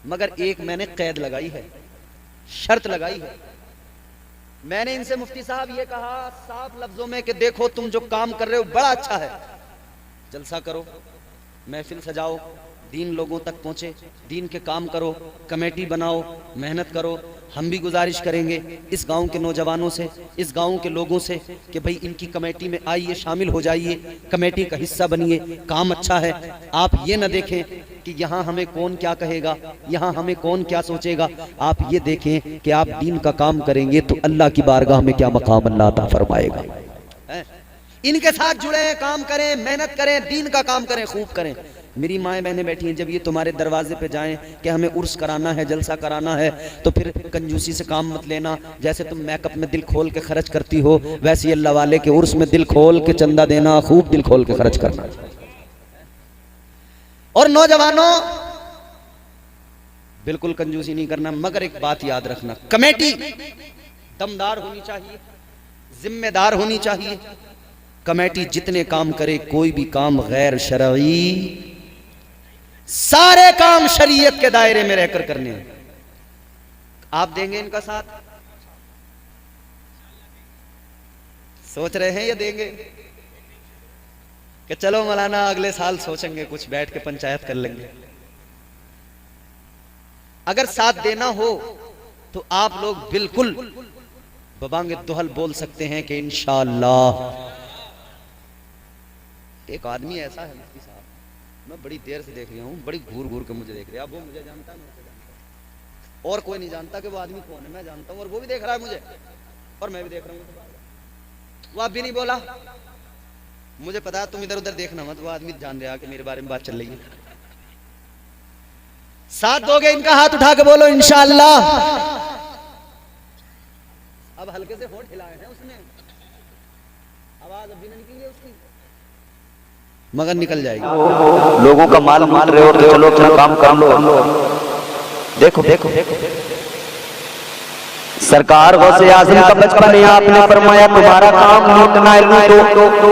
मगर एक मैंने कैद लगाई है, शर्त लगाई है। मैंने इनसे मुफ्ती साहब ये कहा साफ लफ्जों में कि देखो तुम जो काम कर रहे हो बड़ा अच्छा है, जलसा करो, महफिल सजाओ, दीन लोगों तक पहुंचे, दीन के काम करो, कमेटी बनाओ, मेहनत करो। हम भी गुजारिश करेंगे इस गांव के नौजवानों से, इस गांव के लोगों से कि भाई इनकी कमेटी में आइए, शामिल हो जाइए, कमेटी का हिस्सा बनिए। काम अच्छा है। आप ये न देखें कि यहाँ हमें कौन क्या कहेगा, यहाँ हमें कौन क्या सोचेगा। आप ये देखें कि आप दीन का काम करेंगे तो अल्लाह की बारगाह में क्या मकाम अल्लाह अता फरमाएगा। इनके साथ जुड़े, काम करें, मेहनत करें, दीन का काम करें, खूब करें। मेरी माएँ बहनें बैठी हैं, जब ये तुम्हारे दरवाजे पे जाएं कि हमें उर्स कराना है, जलसा कराना है, तो फिर कंजूसी से काम मत लेना। जैसे तुम मेकअप में दिल खोल के खर्च करती हो, वैसे अल्लाह वाले के उर्स में दिल खोल के चंदा देना, खूब दिल खोल के खर्च करना। और नौजवानों बिल्कुल कंजूसी नहीं करना, मगर एक बात याद रखना, कमेटी दमदार होनी चाहिए, जिम्मेदार होनी चाहिए। कमेटी जितने काम करे, कोई भी काम गैर शरई, सारे काम शरीयत के दायरे में रहकर करने हैं। आप देंगे इनका साथ? सोच रहे हैं या देंगे कि चलो मौलाना अगले साल सोचेंगे, कुछ बैठ के पंचायत कर लेंगे। अगर साथ देना हो तो आप लोग बिल्कुल बबांगे दुहल बोल सकते हैं कि इंशाअल्लाह। एक आदमी ऐसा है मुफ्ती साहब, मैं बड़ी देर से देख रहा हूँ, बड़ी घूर घूर के मुझे देख रहा है। अब वो मुझे जानता है, मैं जानता हूँ, और कोई नहीं जानता कि वो आदमी कौन है। मैं जानता हूँ और वो भी देख रहा है मुझे, और मैं भी देख रहा हूँ। वो आप भी नहीं बोला, मुझे पता है तुम इधर उधर देखना मत। वो आदमी जान रहा कि मेरे बारे में बात चल रही है। साथ दोगे? इनका हाथ उठा के बोलो इंशाअल्लाह। अब हल्के से होंठ हिलाए हैं उसने, आवाज अभी नहीं निकली है उसकी, मगर निकल जाएगी। लोगों का माल माल रहे हो तो चलो अपना काम कर लो। देखो देखो सरकार गौसे आज़म का बचपन है, आपने फरमाया तुम्हारा काम लूटना है, लूटो,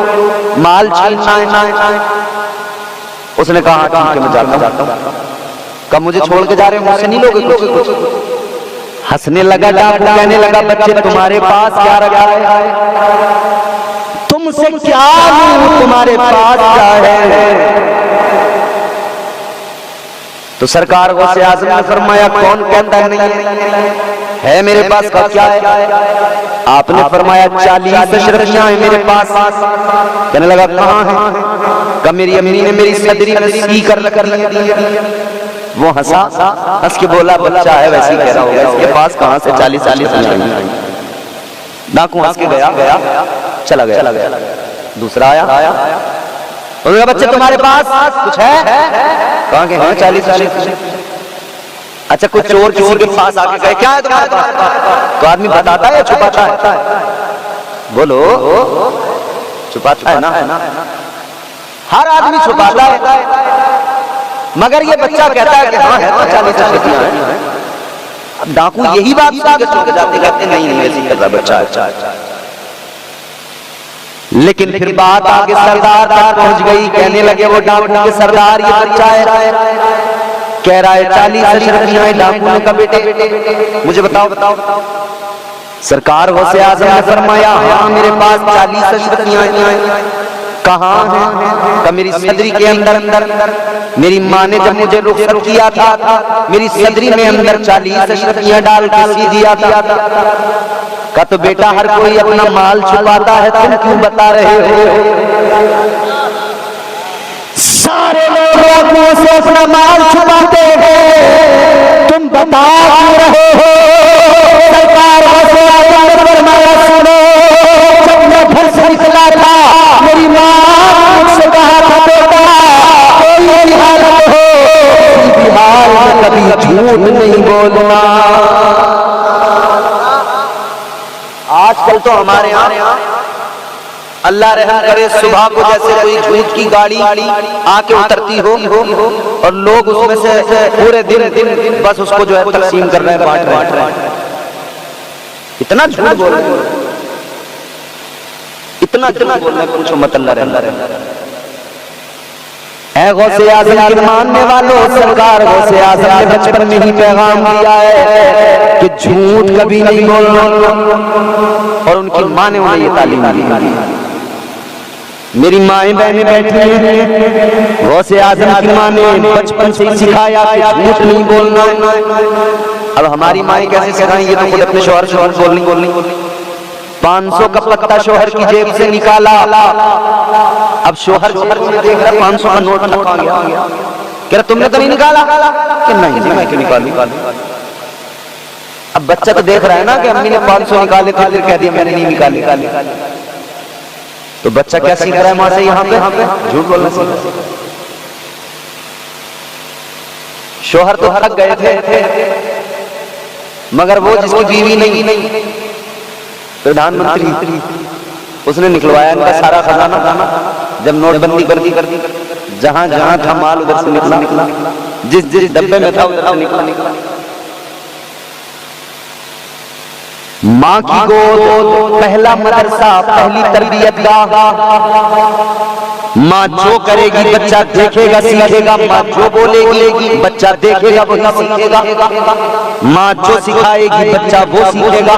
माल छीनना है। उसने कहा ठीक है मैं जाता हूँ। कब मुझे छोड़ के जा रहे हो, मुझसे नहीं लोगे कुछ। हंसने लगा डाकू, कहने लगा बच्चे तुम्हारे पास क्या रखा है, तुमसे क्या लूं, तुम्हारे पास क्या है। तो सरकार गौसे आज़म ने फरमाया कौन कहता है नहीं है मेरे पास का क्या है। आपने फरमाया 40 अशरफियां हैं मेरे पास। कहने लगा कहां है? कहा मेरी अम्मी ने मेरी सदरी में सी कर ली। वो हंसा, हंस के बोला बच्चा है वैसे ही कह रहा होगा, इसके पास कहां से 40 आई। डाकू हंस के गया चला गया। दूसरा आया, उन्होंने बच्चे तुम्हारे पास कुछ है? कहां के हैं 40। अच्छा कुछ चोर के पास आके कहे क्या है तुम्हारे पास? तो आदमी बताता है या छुपाता है? बोलो, छुपाता है ना? हर आदमी छुपाता है, मगर ये बच्चा कहता है कि हाँ है तो 40 अशरफियां हैं। अब डाकू यही बात सुन के जाते कहते नहीं ऐसी कर रहा बच्चा। लेकिन फिर बात आगे सरदार तक पहुंच गई। कहने लगे वो डाकू के सरदार ये बच्चा है, कह रहा है 40 अशरफियां हैं। डाकू ने कहा बेटे मुझे बताओ। सरकार गौसे आज़म ने फरमाया हाँ मेरे पास 40 अशरफियां हैं। कहाँ हैं? का मेरी सदरी के अंदर। मेरी माँ ने जब मुझे रुखसत किया था मेरी सदरी में अंदर 40 अशरफियां डाल के सी दिया था। का तो बेटा हर कोई अपना माल छुपाता है, तुम क्यों बता रहे हो? सारे लोग आंखों से अपना माल छुपाते हैं, तुम बता क्यों रहे हो? सरकार गौसे आज़म ने फरमाया सुनो, जब मैं घर से निकला था मेरी माँ मुझसे कहा था बेटा कोई भी हालत हो, किसी भी हाल में कभी झूठ नहीं बोलना। आजकल तो हमारे यहाँ अल्लाह रहम करे सुबह को जैसे कोई झूठ की गाड़ी आके उतरती हो और लोग उसमें से पूरे दिन बस उसको जो है तकसीम कर रहे हैं, बांट रहे हैं। इतना झूठ बोल रहे हैं, इतना झूठ बोल रहे हैं, पूछो मत। अल्लाह रहम करे। गौसे आज़म के मानने वालों, सरकार गौसे आज़म ने बचपन में ही पैगाम दिया है कि झूठ कभी नहीं बोलना, और उनकी माँ ने उन्हें ये तालीम दी। मेरी माएं बहनें बैठी हैं, गौसे आज़म की माँ ने बचपन से ही सिखाया कि झूठ नहीं बोलना। अब हमारी माएं कैसे सिखाएं? ये तो खुद अपने शौहर से बोलनी। 500 का पत्ता शौहर की जेब से निकाला, अब शौहर देख रहा 500 का नोट कहाँ गया? कह रहा तुमने तो नहीं निकाला? कि नहीं मैं क्यों निकालूं? अब बच्चा तो देख रहा है ना कि अम्मी ने 500 निकाले थे, फिर कह दिया मैंने नहीं निकाले। तो बच्चा क्या सीख रहा है माँ से? यहाँ पे झूठ बोलना सीख रहा है। शौहर तो थक गए थे, मगर वो जिसकी बीवी नहीं प्रधानमंत्री, उसने निकलवाया इनका सारा खजाना। जब नोटबंदी कर दी, जहां था माल उधर से निकला, जिस डब्बे में था उधर से निकला। माँ की गोद पहला मदरसा, पहली तरबियत गाह। माँ जो करेगी बच्चा देखेगा सीखेगा, माँ जो बोलेगी बच्चा देखेगा वही सीखेगा, माँ जो सिखाएगी बच्चा वो सीखेगा।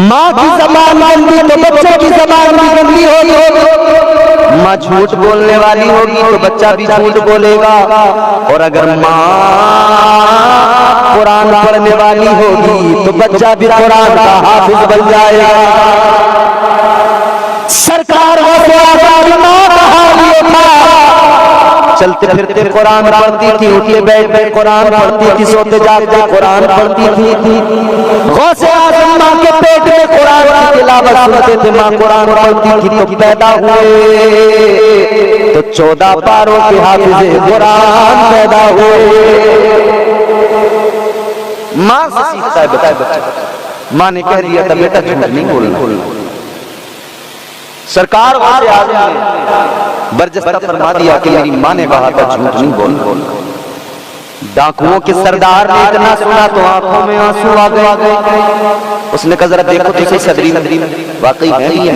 माँ की जबान गंदी तो बच्चे की जबान भी गंदी होगी। माँ झूठ बोलने वाली होगी तो बच्चा भी झूठ बोलेगा। और अगर माँ कुरान पढ़ने वाली होगी तो बच्चा भी कुरान का हाफिज बन जाएगा। सरकार चलते फिरते कुरान पढ़ती थी, उठते बैठते कुरान पढ़ती थी, सोते जागते कुरान पढ़ती थी। गौसे आज़म माँ के पेट में कुरान की तिलावत सुनते थे, माँ कुरान पढ़ती थी तो पैदा हुए तो 14 पारों के हाफिज़े कुरान पैदा हुए। माँ से सीखता है बच्चा। माँ ने कह दिया था बेटा झूठ नहीं बोलना। सरकार गौसे आज़म ने बरजस्ता फरमा दिया कि मेरी माँ ने कहा था झूठ नहीं बोलना। डाकुओं के सरदार ने इतना सुना तो आंखों में आंसू आ गए। उसने कहा जरा देखो तो सदरी वाकई है ही है।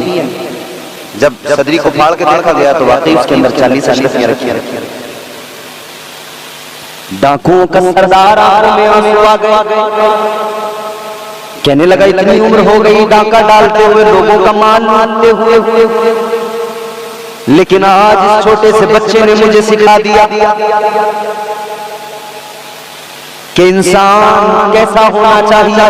जब सदरी को फाड़ के देखा गया तो वाकई उसके अंदर 40 अशरफियां रखी। डाकुओं का सरदार आंखों में आंसू आ गए। कहने लगा इतनी उम्र हो गई डाका डालते हुए, लोगों का माल मानते हुए, लेकिन आज इस छोटे से बच्चे ने मुझे सिखा दिया कि इंसान कैसा होना चाहिए।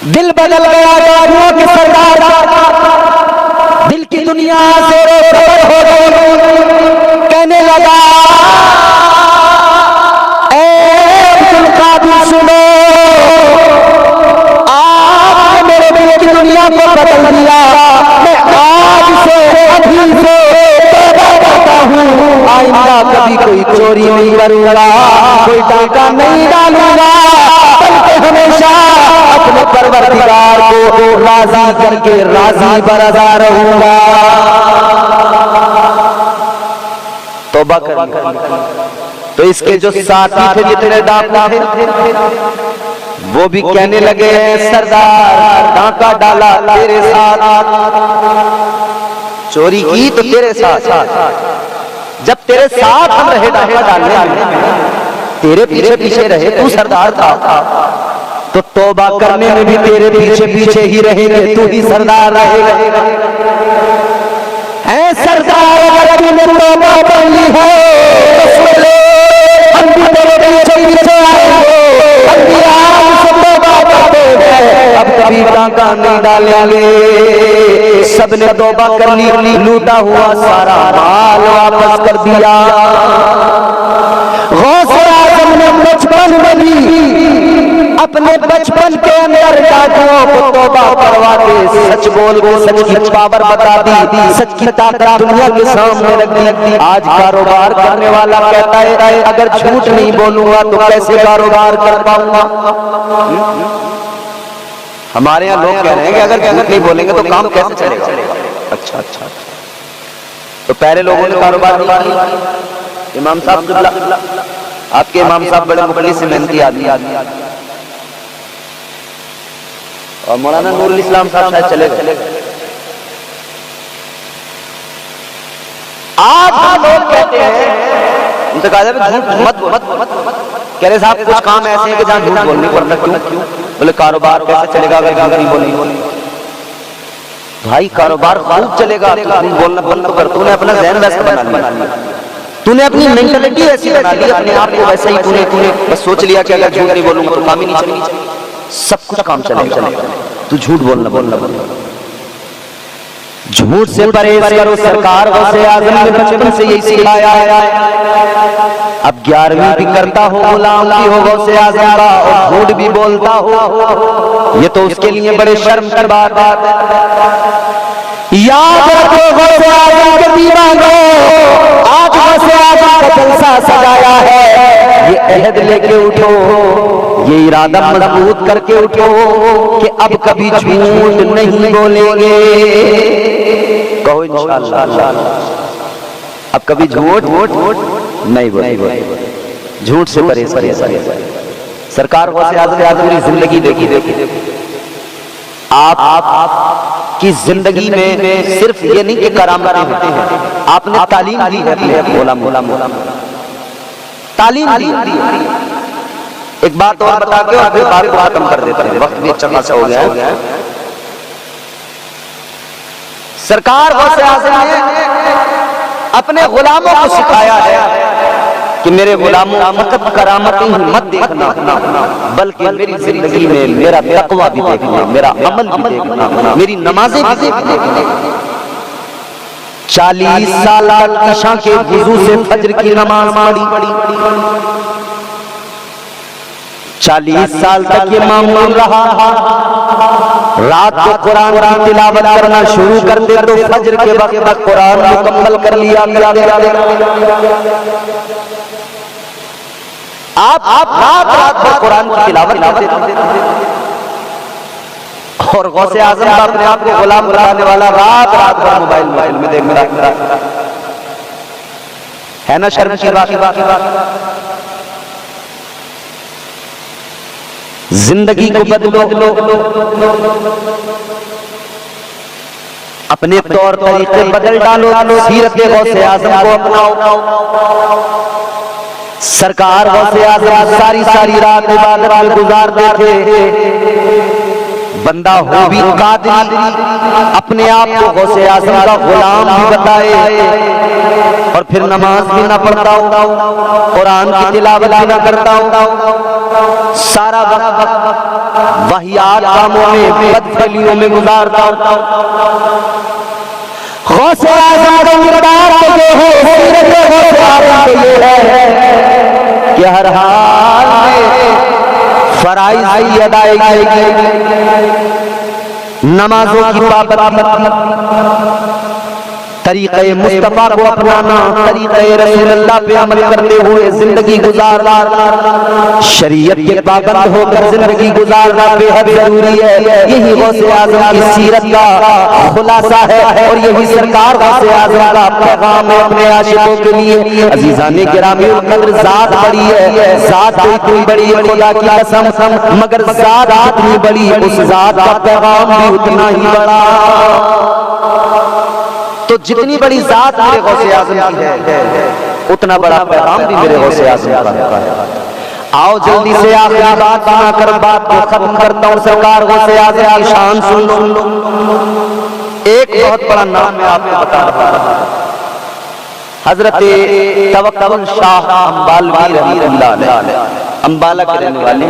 दिल बदल गया डाकुओं के सरदार, दिल की दुनिया से बेखबर हो गई। कहने लगा सुनो, आपने मेरे दिल की दुनिया को बदल दिया। मैं आज से अभी से तौबा करता हूँ, आइंदा कभी कोई चोरी नहीं करूंगा, कोई डाका नहीं डालूंगा, बल्कि हमेशा अपने परवरदिगार को राजी करके राजी बरदा रहूंगा। तौबा कर। तो इसके जो साथी थे जितने डाका थे वो भी कहने लगे सरदार डाका डाला तेरे साथ, चोरी की तो तेरे साथ, जब तेरे साथ हम रहे डाका डालने, तेरे पीछे पीछे रहे, तू सरदार था तो तौबा करने में भी तेरे पीछे पीछे ही रहेंगे, तू ही सरदार रहेगा। है सरदार अगर तूने तौबा कर ली है हम भी तेरे पीछे पीछे आएंगे, हम भी आपसे तौबा करते हैं, अब कभी डाका नहीं डालेंगे। सबने तौबा कर ली, लूटा हुआ सारा माल वापस कर दिया। गौसे आज़म ने बचपन में भी अपने बचपन के अंदर डाकुओं को तौबा करवा के सच बोल के सच की पावर बता दी, सच की ताकत दुनिया के सामने रख दी। आज कारोबार करने वाला कहता है अगर झूठ नहीं बोलूंगा तो कैसे कारोबार कर पाऊंगा। हमारे यहाँ लोग कह रहे हैं कि अगर झूठ नहीं बोलेंगे तो काम कैसे चलेगा। अच्छा, तो पहले लोगों ने कारोबार नहीं किया। इमाम साहब, आपके इमाम साहब बड़े मुखलिस मेहनती आदमी, और मौलाना नूरुल इस्लाम साहब शायद चले गए। आज लोग कहते हैं उनसे कहा जाए झूठ मत कह रहे साहब कुछ काम ऐसे हैं कि जहां झूठ बोलनी पड़ता। क्यों? बोले कारोबार कैसे चलेगा अगर नहीं बोलेंगे। भाई कारोबार खूब चलेगा तो झूठ बोलना बंद कर। तूने अपना ज़हन वैसा बना लिया, तूने अपनी मेंटालिटी ऐसी बना ली, अपने आप को वैसे ही तूने बस सोच लिया कि अगर झूठ नहीं बोलूंगा तो काम ही नहीं चलेगा। सब कुछ काम चलेगा, तू झूठ बोलना। झूठ से परहेज करो। सरकार गौसे आज़म ने बचपन से यही सिखाया है। अब 11वीं भी करता हो, गुलाम भी हो गौसे आज़म का और झूठ भी बोलता हो, ये तो उसके लिए बड़े शर्म की बात है। याद रखो गौसे आज़म के दीवानों, आज गौसे आज़म का जलसा सजाया है, ये अहद लेके उठो, ये इरादा मजबूत करके उठो कि अब कभी झूठ नहीं बोलेंगे। कहो इंशाअल्लाह अब कभी झूठ नहीं बोलेंगे। झूठ से परहेज। सरकार गौसे आज़म की पूरी जिंदगी देखी। आप की जिंदगी में सिर्फ ये नहीं कि करामतें होते हैं, आपने तालीम दी है अपने गुलाम तालीम दी। एक बात और बता के और फिर बात को खत्म कर देते हैं, वक्त भी अच्छा खासा हो गया है। सरकार गौसे आज़म ने अपने गुलामों को सिखाया है कि मेरे गुलामों फकत करामतें ही मत देखना, बल्कि मेरी जिंदगी में मेरा तकवा भी देखना, मेरा अमल भी देखना, मेरी नमाजें भी देखना। 40 साल ईशा के वुजू से फज्र की नमाज पढ़ी, 40 साल तक ये मामूल रहा। रात को कुरान की तिलावत करना शुरू करते तो फज्र के वक्त तक कुरान मुकम्मल कर लिया। आप रात भर कुरान की तिलावत करते और गौसे आज़म का अपने आप को गुलाम बनाने वाला रात भर मोबाइल में देख रहा है ना। शर्म की बात। जिंदगी को बदलो, अपने तौर तरीके बदल डालो, सीरत गौसे आज़म को अपनाओ। सरकार गौसे आज़म सारी रात इबादत में गुजारते थे। बंदा हो भी कादिरी, अपने आप को गौसे आज़म का गुलाम भी बताए और फिर नमाज भी ना पढ़ता हूँ, कुरान की तिलावत भी ना करता हूँ, सारा वक्त वाहियात कामों में, बदफहलियों में गुजारता हूँ। गौसे आज़म का किरदार जो है, सीरत गौसे आज़म ये है कि हर हाल में फराइज़ की अदायगी, नमाजों की पाबंदी, तरीक़े मुस्तफ़ा को अपनाना, तरीक़े रसूलुल्लाह पे अमल करते हुए जिंदगी गुजारना, शरीयत के पाबंद होकर जिंदगी गुजारना बेहद जरूरी है। यही गौसे आज़म की सीरत का खुलासा है और यही सरकार गौसे आज़म का पैगाम है अपने आशिकों के लिए। अज़ीज़ाने गिरामी कद्र, ज़ात बड़ी है, ज़ात इतनी बड़ी है खुदा की कसम, मगर ज़ात इतनी बड़ी, उस ज़ात का पैगाम भी उतना ही बड़ा। तो जितनी बड़ी ज़ात मेरे गौसे आज़म की है, उतना बड़ा पैगाम भी मेरे गौसे आज़म का है। आओ जल्दी से आखिरी बात सुनाकर बात को खत्म करता हूँ। सरकार गौसे आज़म की शान सुन लो। एक बहुत बड़ा नाम मैं आपको बता रहा हूँ, हजरत तवक्कुल शाह अंबालवी रहमतुल्लाह अलैह, अंबाला के रहने वाले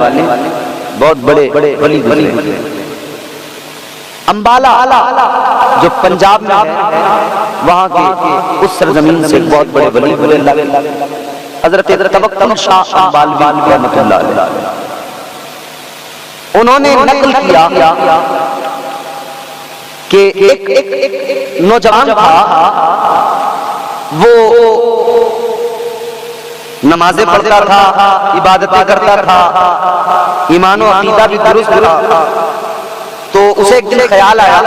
बहुत बड़े वली। अंबाला जो पंजाब में है, वहां की उस सरजमीन से बहुत बड़े वली हजरत तवक्कुल शाह अंबालवी रहमतुल्लाह अलैह, उन्होंने नकल किया कि एक नौजवान था, वो नमाजें पढ़ता था, इबादतें करता था, ईमान और अकीदा भी दुरुस्त था। तो उसे एक दिन ख्याल आया,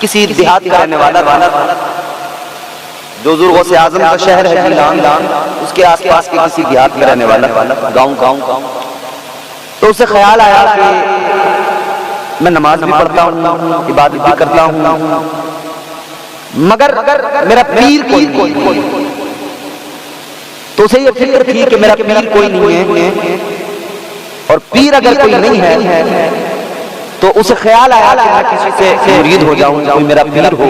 किसी देहात का रहने वाला जो ज़ुर्गों से आज़म का शहर है जीलान, उसके आसपास के किसी देहात में रहने वाला गांव, तो उसे ख्याल आया कि मैं नमाज भी पढ़ता हूँ, इबादत भी करता हूँ, मगर मेरा पीर कोई। तो उसे ये फिक्र थी कि मेरा पीर कोई नहीं है, और पीर अगर कोई नहीं है तो उसे ख्याल आया कि मैं किसी से मुरीद हो जाऊं, कोई मेरा पीर हो,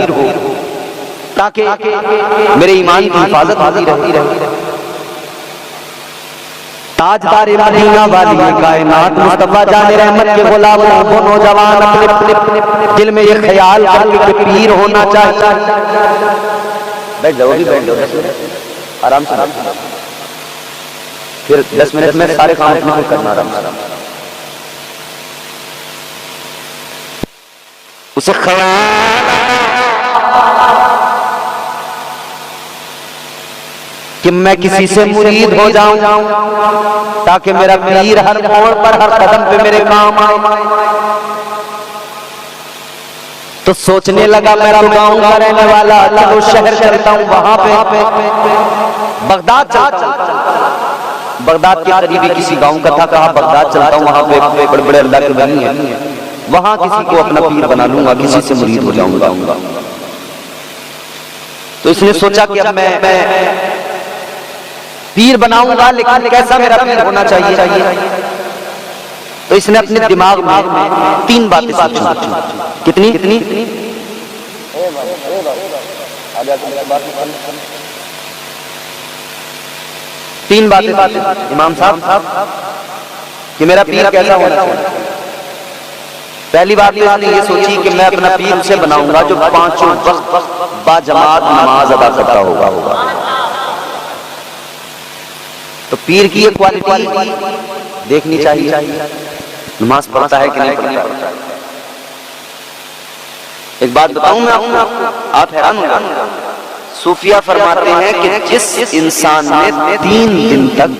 ताकि मेरे ईमान की हिफाजत होती रहे। ताजदार मदीना वाली कायनात मुस्तफा जाने रहमत के गुलाम, वो नौजवान अपने दिल में ये ख्याल करके कि पीर होना चाहिए। बैठ जाओ, बैठ जाओ, आराम से, फिर 10 मिनट में सारे काम अपने करना आराम से। उसे ख्याल कि मैं किसी से मुरीद हो जाऊं, ताकि मेरा पीर हर मोड़ पर, हर कदम पे मेरे काम आए। तो सोचने लगा, मेरा गांव का रहने वाला, चलो शहर चलता हूं, वहां पे बगदाद चलता हूं। बगदाद के करीबी किसी गांव का था, कहा बगदाद चलता हूँ, वहां पे बड़े बड़े अल्लाह के वली हैं, वहां किसी को अपना पीर बना लूंगा, किसी से मुरीद हो जाऊंगा। तो इसने सोचा कि अब मैं पीर बनाऊंगा, लेकिन कैसा मेरा पीर होना चाहिए। तो इसने अपने दिमाग में 3 बातें सोची। कितनी? तीन बातें इमाम साहब कि मेरा पीर कैसा होना चाहिए। पहली बात तो इसने ये सोची कि मैं अपना पीर उसे बनाऊंगा जो 5 वक्त बाजमात नमाज अदा करता होगा। तो पीर की ये क्वालिटी देखनी चाहिए, नमाज पढ़ता है कि नहीं पढ़ता है। एक बात बताऊं मैं आपको, आप हैरान होंगे। सूफिया फरमाते हैं कि जिस इंसान ने 3 दिन तक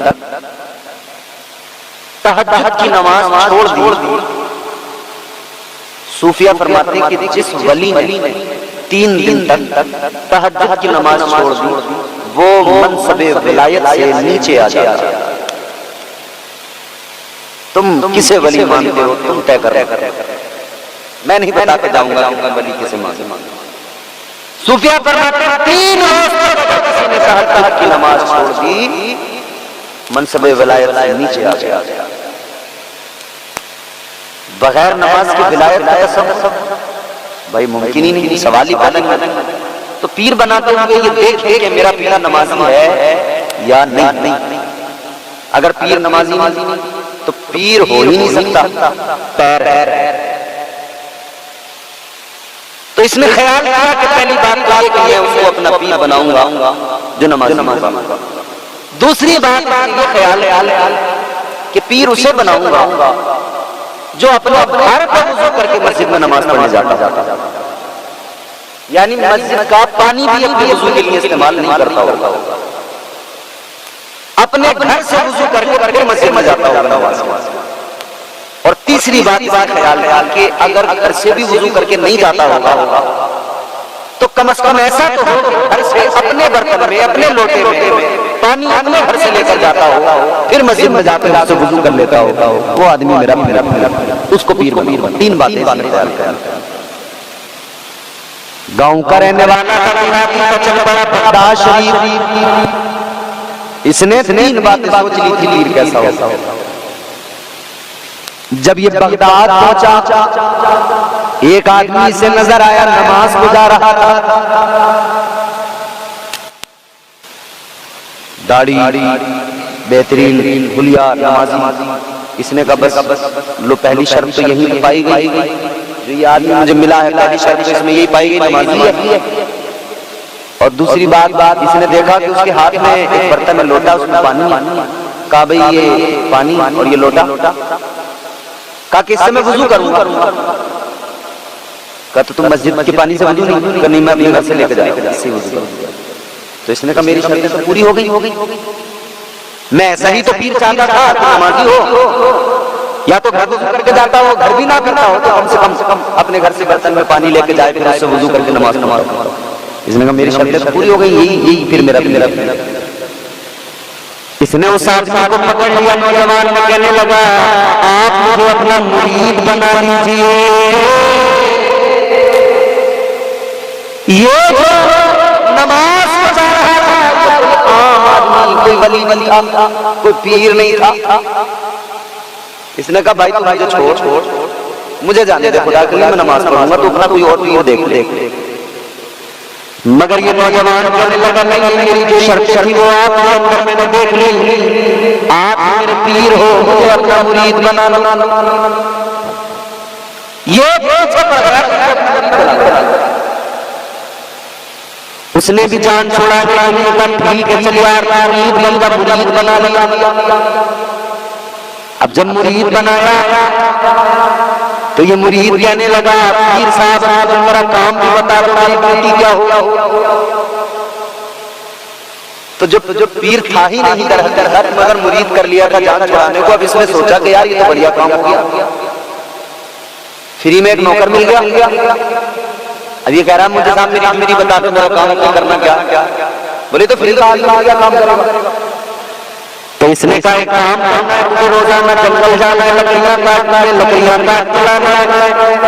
तहज्जुद की नमाज छोड़ दी, सूफिया फरमाते हैं कि जिस वली ने 3 दिन तक तहज्जुद की नमाज छोड़ दी, वो मनसबे विलायत से नीचे आ जाता है। तुम किसे वली मानते हो, तुम तय करो, मैं नहीं बताते जाऊंगा कि वली किसे मानते। सूफिया फरमाते हैं 3 रोज तक किसी ने तहज्जुद की नमाज छोड़ दी, मनसबे विलायत से नीचे आ गया। बगैर नमाज की विलायत का सब भाई मुमकिन ही नहीं, सवाल ही पैदा नहीं। तो पीर बनाते हुए ये देखे कि मेरा पीर नमाजी है या नहीं। अगर पीर नमाजी नहीं तो पीर हो ही नहीं सकता, पैर है। तो इसने ख्याल किया कि पहली बात तो ये कि मैं उसको अपना पीर बनाऊंगा जो नमाज। दूसरी बात ये ख्याल कि पीर उसे बनाऊंगा जो अपने घर पर वुज़ू करके मस्जिद में नमाज पढ़ने जाता, यानी मस्जिद का पानी भी अपने वुज़ू के लिए इस्तेमाल नहीं करता होगा, अपने घर से वुज़ू करके मस्जिद में जाता होगा। और तीसरी बात ख्याल कि अगर घर से भी वुज़ू करके नहीं जाता होगा तो कम से कम ऐसा तो हो घर से अपने बर्तन में, अपने लोटे में पानी अपने घर से लेकर जाता होगा, फिर मस्जिद में जाते हुए वुज़ू कर लेता होगा, वो आदमी मेरा उसको पीर बना। 3 बातें ख्याल कर। गांव का रहने वाला बगदाद शरीफ, इसने 3 बातें सोच ली थी पीर कैसा होगा। जब ये बगदाद पहुंचा, एक आदमी इसे नजर आया, नमाज गुजार रहा था, दाढ़ी बेहतरीन, हुलिया, नमाजी। इसने कहा बस लो, पहली शर्त तो यही पाई गई, जो ये आदमी मुझे मिला है, पहली शर्त तो इसमें यही पाई गई, नमाजी है। और दूसरी बात इसने देखा कि उसके हाथ में एक बर्तन में लोटा, उसमें पानी। कहा भाई ये पानी और ये लोटा, कहा कि इससे मैं वुज़ू करूंगा। कहा तो तुम मस्जिद के पानी से वुज़ू नहीं, मैं अपने घर से लेकर जाऊंगा, इससे वुज़ू करूंगा। तो इसने कहा मेरी शर्तें तो पूरी हो गई, मैं ऐसा ही तो पीर चाहता था, तो नमाजी हो, या तो घर वुज़ू करके जाता हो, घर भी ना करता हो तो कम से कम अपने घर से बर्तन में पानी लेके जाए, फिर उससे वुज़ू करके नमाज पढ़ो। इसने कहा मेरी शर्तें तो पूरी हो गई, यही फिर मेरा। इसने उस आदमी को पकड़ लिया, नौजवान में कहने लगा आप मुझे अपना मुरीद बना लीजिए, ये जो नमाज पढ़ा रहा था आम आदमी, कोई वली नहीं था, कोई पीर नहीं था। इसने कहा भाई तू मुझे छोड़, मुझे जाने दे, खुदा के लिए मैं नमाज पढ़ूंगा, तो अपना कोई और पीर देख। मगर ये नौजवान कहने लगा नहीं, मेरी जो शर्त थी वो आपके अंदर मैंने देख ली, आप मेरे पीर हो, मुझे अपना मुरीद बना लो। ये उसने भी जान छोड़ा, ठीक है चल यार, मुरीद बना लिया। अब जब मुरीद बनाया तो ये मुरीद कहने लगा पीर साहब मेरा काम भी बता दो, मेरी ड्यूटी क्या हो। तो जो पीर था ही नहीं कर मगर मुरीद कर लिया था जान छुड़ाने को। अब इसने सोचा कि यार ये तो बढ़िया काम हो गया, फ्री में एक नौकर मिल गया। अब ये कह रहा है मुझे साहब मेरी बता दो, मेरा काम करना क्या। बोले तो फ्री का आदमी आ गया, काम करेगा। तो इसने कहा एक काम करना है, मुझे रोजाना जंगल जाना है, लकड़ियां काटना है, लकड़ियां काट के लाना है,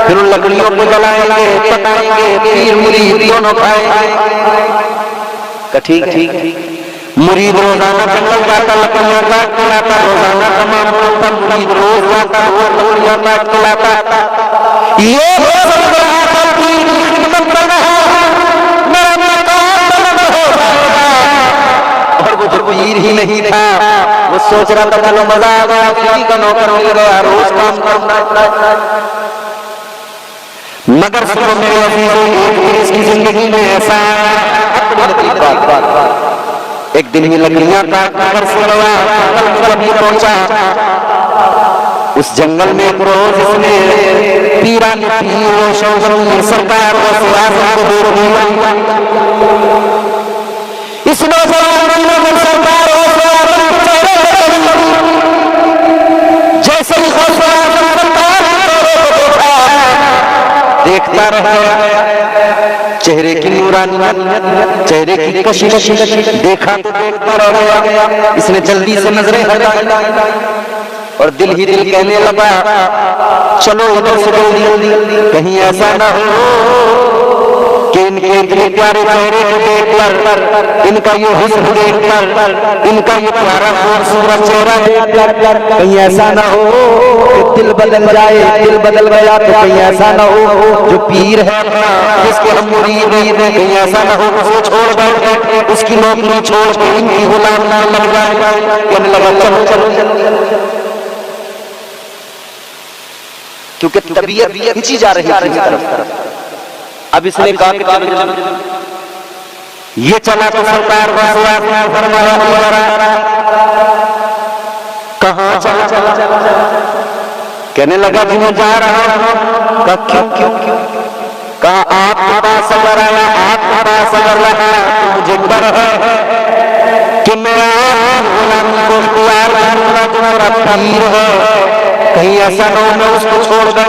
फिर उन लकड़ियों को जलाएंगे, पकाएंगे, पीर मुरीद दोनों खाएंगे। ठीक ठीक। मुरीद रोजाना जंगल जाता, लकड़ियां काट के लाता, रोजाना तमाम होता, मुरीद रोज जाता, रोज लकड़ियां काट के लाता। ये समझ रहा था पीर की खिदमत कर रहा है, मेरा मकाम बुलंद हो जाएगा। और वो जो पीर ही नहीं था, वो सोच रहा था चलो मजा आ गया, फ्री का नौकर हो गया, रोज काम करना। मगर सुनो मेरे अजीजों, इसकी जिंदगी में ऐसा एक दिन ही लकड़ियां काट कर कभी पहुंचा उस जंगल में। रोज इसने पीरा ने सरकार इस नौजवान सरकार जैसे देखता रहा, चेहरे की नूरानियत, चेहरे की कशिश देखा तो देखता रहा। इसने जल्दी से नजरें हटाई और दिल ही दिल कहने लगा चलो इधर से जल्दी, कहीं ऐसा ना हो कि इनके इतने प्यारे चेहरे को देखकर, इनका ये हुस्न देखकर, इनका ये प्यारा खूबसूरत चेहरा देखकर कहीं ऐसा ना हो कि दिल बदल जाए। दिल बदल गया तो कहीं ऐसा ना हो जो पीर है जिसके हम मुरीद हैं, कहीं ऐसा ना हो उसको छोड़ बैठे, उसकी नौकरी छोड़ के इनकी गुलाम ना लग जाए। कहने लगा चलो चलो, क्योंकि तबीयत खींची जा रही है। अब इसने कहा कि ये चला तो सरकार कहाँ चला? कहने लगा कि मैं जा रहा हूँ। क्यों? कहा आपके पास अगर आया, आपके पास अगर लगा तो मुझे डर है कि मैं गुलामी को इख्तियार करूंगा तो मेरा पीर है, कहीं ऐसा ना हो मैं उसको छोड़ दूं।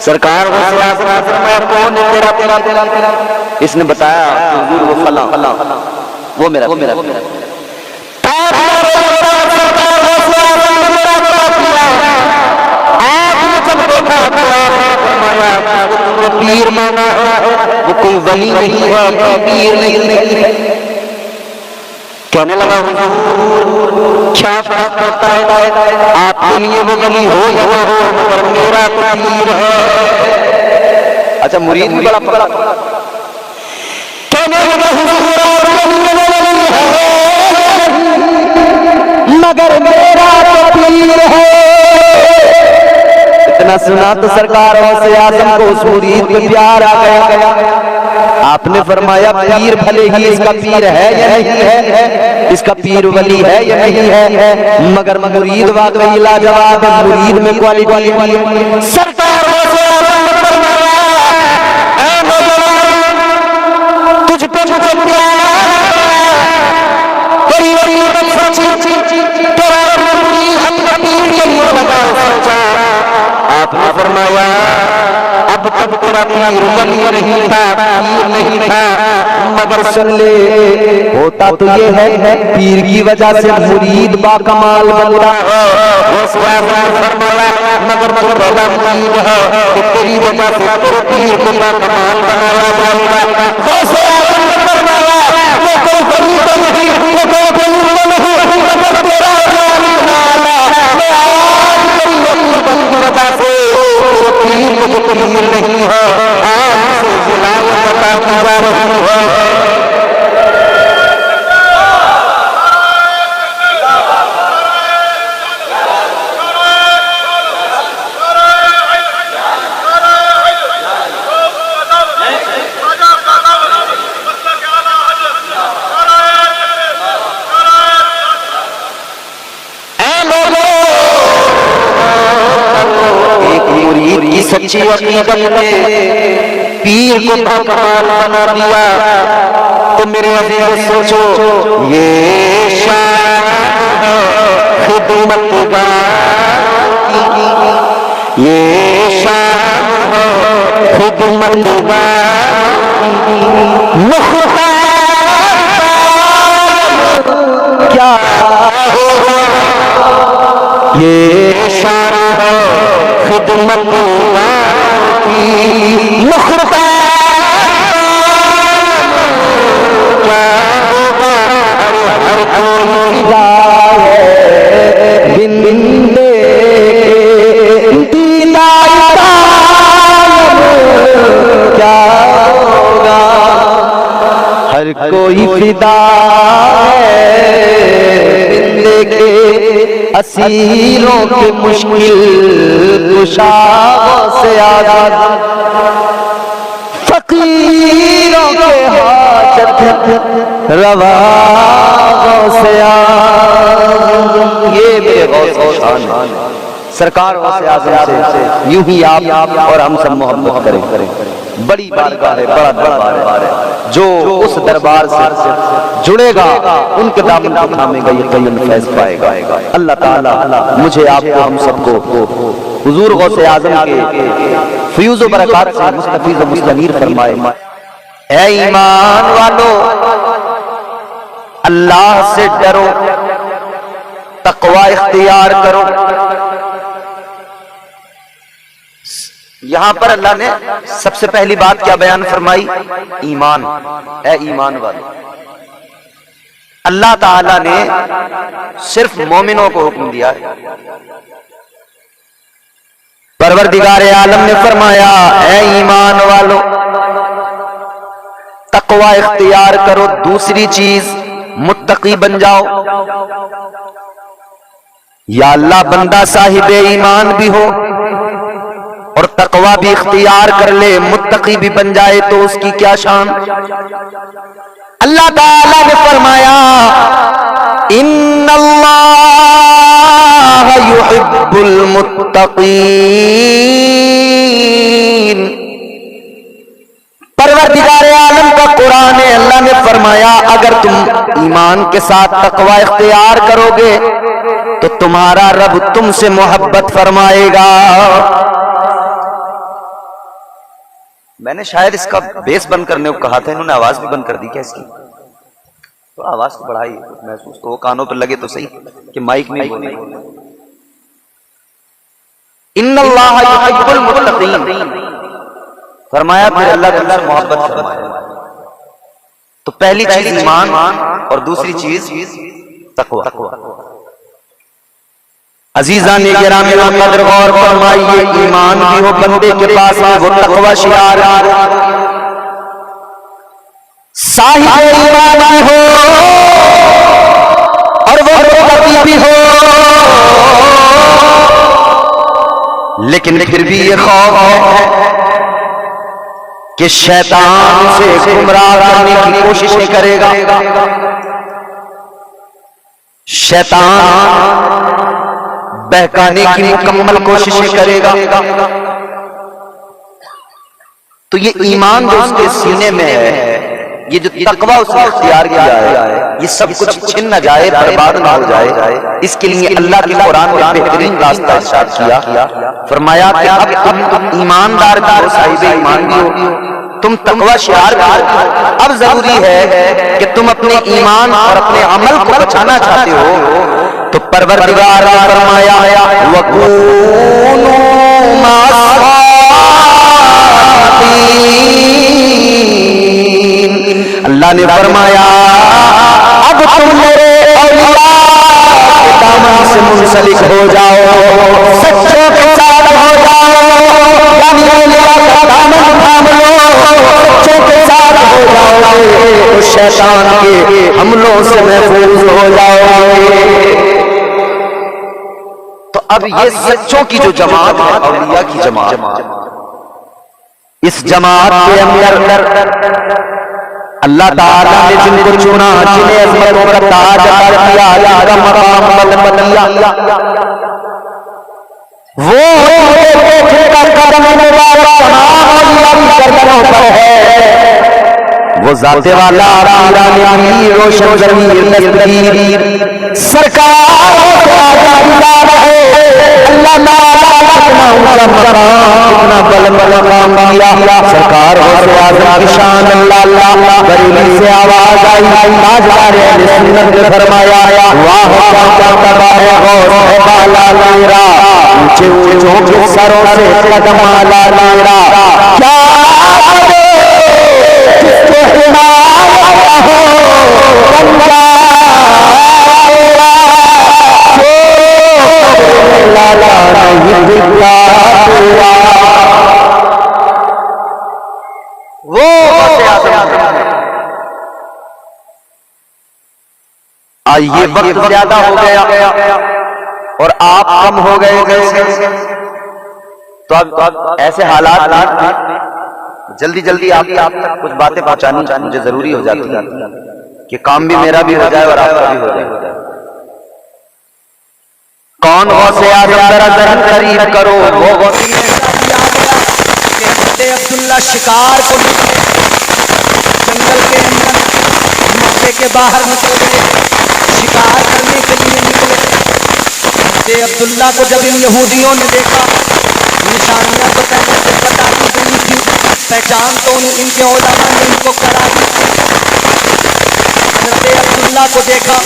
सरकार कौन है तेरा? इसने बताया वो फला वो मेरा पीर माना वो कोई वली नहीं है, पीर नहीं। कहने लगा क्या फर्क पड़ता है, आपके लिए वो वली हो या ना हो, पर मेरा पीर है। अच्छा मुरीद भी बड़ा कहने मगर मेरा पीर है। इतना सुना तो सरकार से आजम को उस मुरीद पे प्यार आ गया। आपने फरमाया पीर भले ही इसका पीर है या नहीं है, इसका पीर वली है या नहीं है, मगर मुरीद वाकई लाजवाब है, मुरीद में क्वालिटी। सरकार तुझ पे मुझे प्यार, आपने फरमाया अब तक तेरा पीर वली नहीं था, पीर नहीं था, मगर सुन ले होता तो ये है पीर की वजह से मुरीद बाकमाल बनता है। मगर बड़ा मुरीद है कि तेरी वजह से तेरे पीर को बाकमाल बनाया जाएगा। नहीं है आज से जिलाया पता की जा रही है। सच्ची अकीदत ने पीर को बाकमाल बना दिया। तो मेरे अजीज सोचो ये शान है खिदमत की, ये शान है खिदमत क्या होगा, ये शान है खिदमत की। मुखरता क्या होगा, हर कोई फिदा है बिंदे दीदार क्या होगा, हर कोई फिदा है बिंदे के असीरों के मुश्किल कुशाओं से आजाद, फकीरों के हाजत रवाओं से आजाद। ये मेरे गौसे शान है। सरकार से आज़म से यूं ही आप और हम सब मोहब्बत करें। बड़ी बारगाह है, बड़ा दरबार है। जो उस दरबार से जुड़ेगा उनके दामन को थामेगा, ये कय्यूम फैज़ पाएगा। अल्लाह ताला मुझे आपको हम सबको हुजूर गौसे आज़म के फ़यूज़ व बरक़ात से मुस्तफ़ीज़ व मुस्तनीर फरमाए। ऐ ईमान वालो, अल्लाह से डरो, तक़वा इख्तियार करो। यहां पर अल्लाह ने सबसे पहली बात क्या बयान फरमाई? ईमान। ऐ ईमान वालो, अल्लाह ताला ने सिर्फ मोमिनों को हुक्म दिया है। परवरदिगार आलम ने फरमाया, ऐ ईमान वालो, तक़वा इख्तियार करो। दूसरी चीज, मुत्तकी बन जाओ। या अल्लाह बंदा साहिबे ईमान भी हो और तक़वा भी इख्तियार कर ले, मुत्तकी भी बन जाए तो उसकी क्या शान। अल्लाह ताला ने फरमाया, इन्नल्लाह युहिब्बुल मुत्तकीन। परवरदिगार आलम का कुरान है, अल्लाह ने फरमाया अगर तुम ईमान के साथ तक़वा इख्तियार करोगे तो तुम्हारा रब तुमसे मोहब्बत फरमाएगा। मैंने शायद इसका बेस बंद करने को कहा था, इन्होंने आवाज भी बंद कर दी क्या इसकी? तो आवाज को बढ़ाई, महसूस तो वो कानों पर लगे तो सही कि माइक में बोले। इन्नल्लाह युहिब्बुल मुत्तकीन फरमाया, फिर अल्लाह तुमसे मोहब्बत फरमाया। तो पहली चीज ईमान और दूसरी चीज तक़वा। अजीजा ने गिरामी कदर गौर फरमाइए, ईमान भी हो बंदे के पास में, वो तक़वा शियार साहिब ईमान भी हो और वो मुत्तकी भी हो, लेकिन फिर भी ये खौफ है कि शैतान से गुमराह करने की कोशिशें करेगा। शैतान बहकाने की मुकम्मल कोशिशें करेगा। तो ये ईमान जो उसके सीने में है, ये जो तक़वा उसने इख्तियार किया है, ये सब कुछ छिन न जाए, बर्बाद ना हो जाए, इसके लिए अल्लाह के कुरान में बेहतरीन रास्ता इरशाद किया। फरमाया कि अब तुम ईमानदार हो, साहिब ईमान भी हो, तुम तक़वा शियार करो। अब जरूरी है कि तुम अपने ईमान और अपने अमल को बचाना चाहते हो तो परवरदिगार ने फरमाया, वकूनू मास्सादिकीन। अल्लाह ने फरमाया, अब तुम मेरे औलिया के दामन से मुंसलिक हो जाओ, सच्चों के साथ हो जाओ, यानी औलिया का दामन थाम लो, सच्चों के साथ हो जाओगे तो शैतान के हमलों से महफूज हो जाओगे। तो अब ये सच्चों की जो जमात है, औलिया की जमात, इस जमात के अंदर अल्लाह ताला ने जिनको चुना, जिन्हें अज़मतों का ताज अता किया, जिनका मकाम बुलंद किया, वो जिनका कदम मुबारक तमाम औलिया की गर्दनों पर है, वो ज़ाते वाला रोशन ज़मीर दस्तगीर सरकार कितना बल काम किया। सरकार की शान अल्लाह बरेली से आवाज आई, ताजदार अहले सुन्नत ने फरमाया वाह क्या तबाह है बाला मेरा, ऊंचे ऊंचे सरों से कदम आला मेरा, क्या जिसके हिमालय हो बंदा वो ये वक्त ज्यादा हो गया और आप कम हो गए, तो अब ऐसे हालात जल्दी जल्दी आप तक कुछ बातें पहुंचानी मुझे जरूरी हो जाती है कि काम भी मेरा भी हो जाए और आपका भी हो जाए। कौन गौसे आज़म जरा जहन करीब करो, वो अब्दुल्ला शिकार को जंगल के अंदर मक्के के बाहर निकल गए, शिकार करने के लिए निकले। अब्दुल्ला को जब इन यहूदियों ने देखा, निशानियां तो पहले से बता दी गई थी, पहचान तो इनके औलादा ने इनको करा दी। अब्दुल्ला को देखा,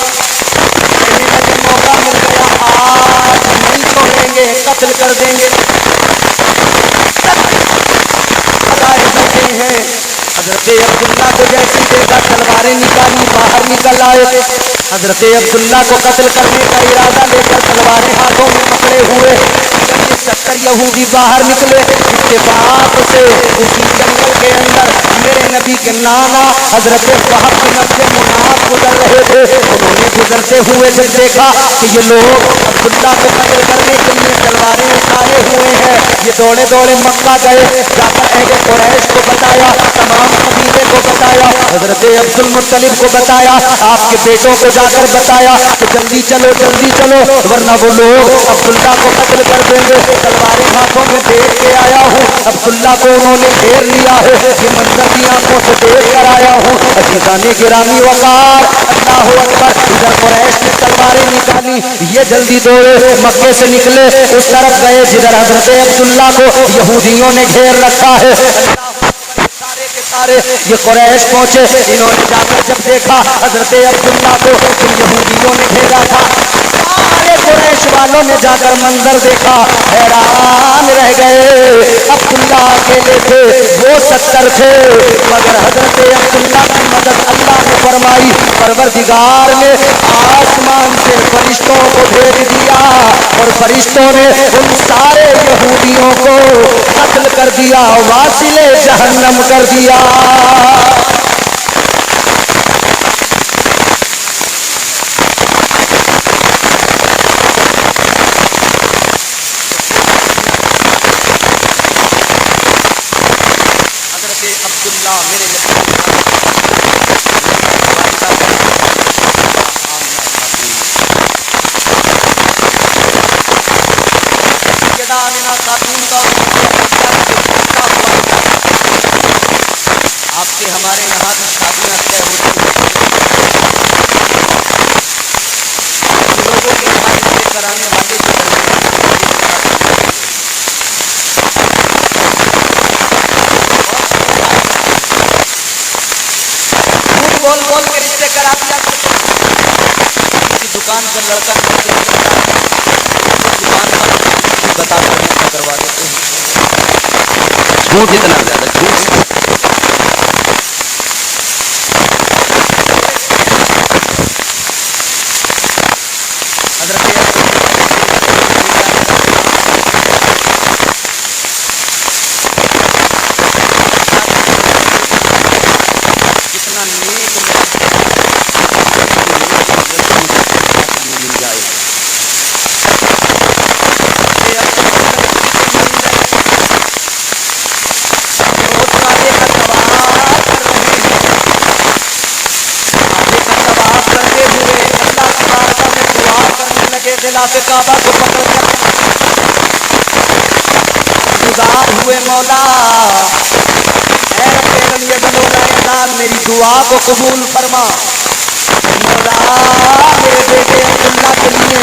कहने लगे मौका मिल गया, आज नहीं छोड़ेंगे, कत्ल कर देंगे। हैं हजरत अब्दुल्ला को जैसे देखा, तलवारें निकाली, बाहर निकल आए। हजरत अब्दुल्ला को कत्ल करने का इरादा लेकर तलवारें हाथों में पकड़े हुए 70 यहूदी बाहर निकले। इसके बाद से उसी जंगल के अंदर मेरे नबी के नाना हजरत वहाब बिन अब्द मुनाफ गुजर रहे थे। उन्होंने गुजरते हुए जब देखा कि ये लोग अब्दुल्ला को कत्ल करने के लिए तलवारें उठाए हुए हैं, ये दौड़े दौड़े मक्का गए, जाकर अहले कुरैश को बताया, तमाम कबीले को बताया, हजरत अब्दुल मुत्तलिब को बताया, आपके बेटों को जाकर बताया कि जल्दी चलो वरना वो लोग अब्दुल्ला को कत्ल कर देंगे। तलवारें हाथों में देख के आया हूँ, अब्दुल्ला को उन्होंने घेर लिया है, ये मंजर की आंखों से देख कर आया हूँ। अजीज़ाने गिरामी वकार, अल्लाहु अकबर। इधर कुरैश ने तलवारें निकाली, ये जल्दी दौड़े मक्के से निकले, उस तरफ गए जिधर हजरत अब्दुल्ला को यहूदियों ने घेर रखा है। सारे ये कुरैश पहुंचे, इन्होंने जाकर जब देखा हजरत अब्दुल्ला को तो यहूदियों ने घेरा था। सारे कुरैश वालों ने जाकर मंजर देखा, हैरान रह गए। अब्दुल्ला अकेले थे, वो 70 थे, मगर हजरत अब्दुल्ला की मदद अल्लाह ने फरमाई। परवरदिगार ने आसमान से फरिश्तों को भेज दिया और फरिश्तों ने उन सारे यहूदियों को कत्ल कर दिया, वासिले जहन्नम कर दिया। अब्दुल्ला मेरे आपके हमारे यहाँ की शादियाँ तय होती लोगों के यहाँ रिश्ते कराने वाले बोल बोल के रिश्ते करा दिया। दुकान पर लड़का दुकान पर बता करवा देते हैं, झूठ इतना ज्यादा झूठ। खिलाफे काबा को पकड़ गुजार हुए मौला, मेरी दुआ को कबूल फरमा मौला। मेरे बेटे अब्दुल्ला के लिए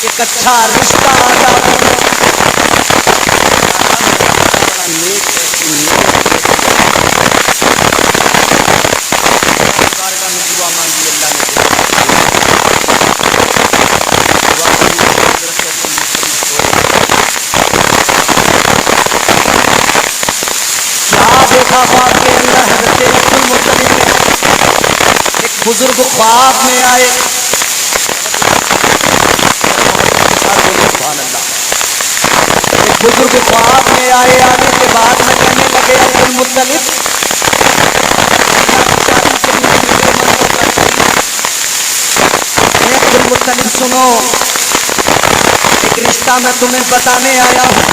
एक अच्छा रिश्ता आता है। देखा ख्वाब के अंदर हज़रत अब्दुल मुत्तलिब ने, एक बुजुर्ग ख्वाब में आए। एक बुजुर्ग ख्वाब में आए, आने के बाद में कहने लगे अब्दुल मुत्तलिब अब्दुल मुत्तलिब सुनो, एक रिश्ता मैं तुम्हें बताने आया हूँ।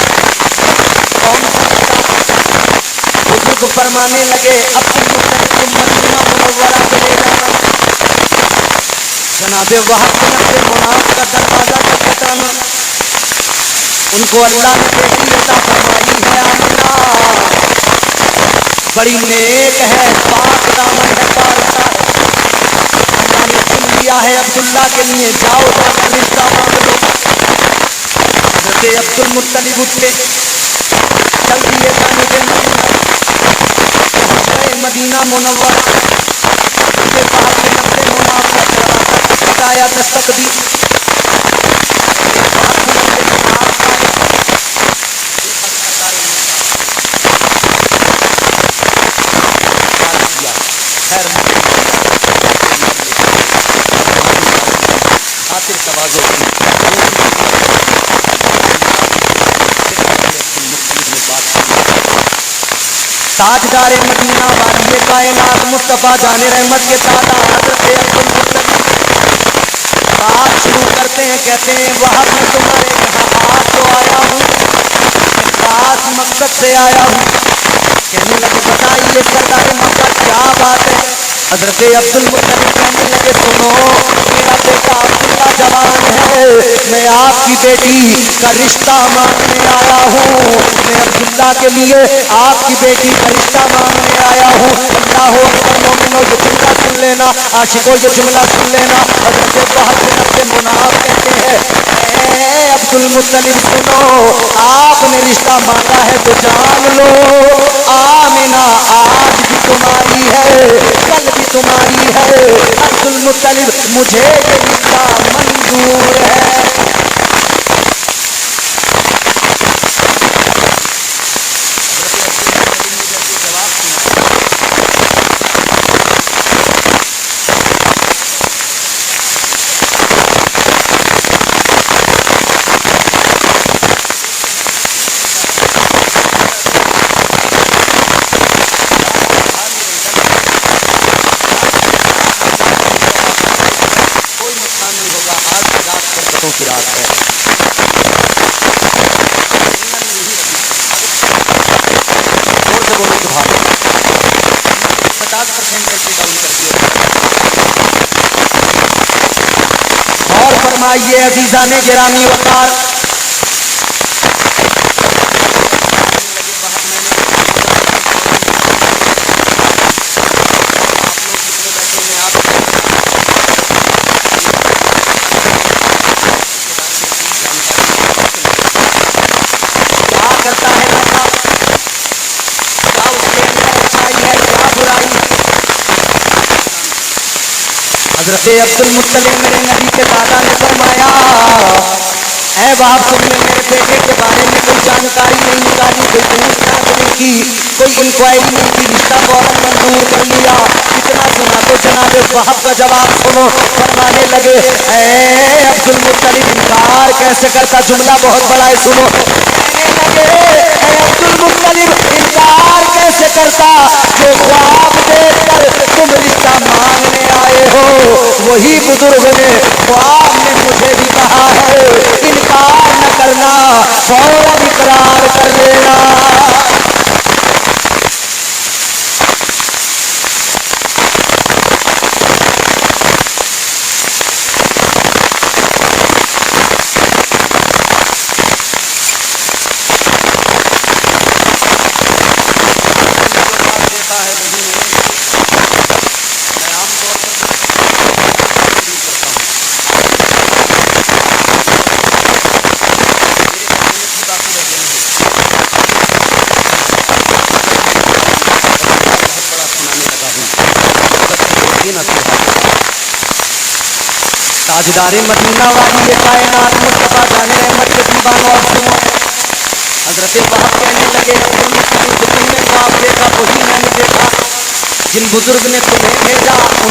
कौन सा बुजुर्ग फरमाने लगे अब्दुल मुत्तलिब तुम मदीना मुनव्वरा चले जाना, जनाबे वहाब बिन अब्दुल मुनाफ का दरवाजा खटखटाना। उनको अल्लाह ने बेटी अता फरमाई है आमिना, बड़ी नेक है, पाक दामन है, पारसा है। अल्लाह ने चुन लिया है अब्दुल्ला के लिए, जाओ जाकर रिश्ता मांग लो। हज़रत अब्दुल मुत्तलिब उठे, चल दिए जानिब मदीना मुनव्वरा के वहाब बिन अब्दुल मुनाफ का दरवाजा खटखटाया, दस्तक दी। ताजदार मदीना वाली कायनात मुस्तफा जाने रहमत के दादा हज़रत अब्दुल मुत्तलिब बात शुरू करते हैं। कहते हैं वहाब मैं तुम्हारे यहाँ आज तो आया हूँ, खास मकसद से आया हूँ। कहने लगे बताइए सरदार मक्का क्या बात है। हज़रत अब्दुल मुत्तलिब कहने लगे सुनो, मेरा बेटा अब्दुल्ला जवान है, मैं आपकी बेटी का रिश्ता मांगने आया हूँ। मैं अब्दुल्ला के लिए आपकी बेटी का रिश्ता मांगने आया हूँ। अल्लाह अकबर, मोमिनो ये जुमला सुन लेना, आशिको ये जुमला सुन लेना। हज़रत वहाब बिन अब्दुल मुनाफ कहते हैं अब्दुल मुत्तलिब सुनो, आपने रिश्ता मांगा है तो जान लो, आमिना आज भी तुम्हारी है, कल भी तुम्हारी है। अब्दुल मुत्तलिब मुझे ये रिश्ता मंजूर है। की रात है, जोर से बोलो तो भाग 50% करके डाउन कर दिया। और फरमाइए अजीजाने गिरामी वकार, हज़रत अब्दुल मुत्तलिब मेरे नबी के दादा ने फरमाया ऐ वहाब तुमने मेरे बेटे के बारे में कोई जानकारी नहीं निकाली, कोई पूछताछ नहीं की, कोई इंक्वायरी नहीं की, रिश्ता फौरन मंजूर कर लिया। इतना सुना तो जनाबे वहाब का जवाब सुनो, फरमाने लगे ऐ अब्दुल मुत्तलिब इनकार कैसे करता, जुमला बहुत बड़ा है सुनो। कहने लगे ऐ अब्दुल मुत्तलिब इनकार कैसे करता, जो ख्वाब देखकर तुम रिश्ता मांगने आए हो वही बुजुर्ग ने ख्वाब में मुझे भी कहा है इनकार न करना, फौरन इकरार कर लेना। ताजदारे मदीना वाली ये कायनात मुस्तफा जाने रहमत के दीवानों और सुनो। हजरत वहाब कहने लगे तुमने ख्वाब देखा वही मैंने देखा, जिन बुजुर्ग ने तुम्हें भेजा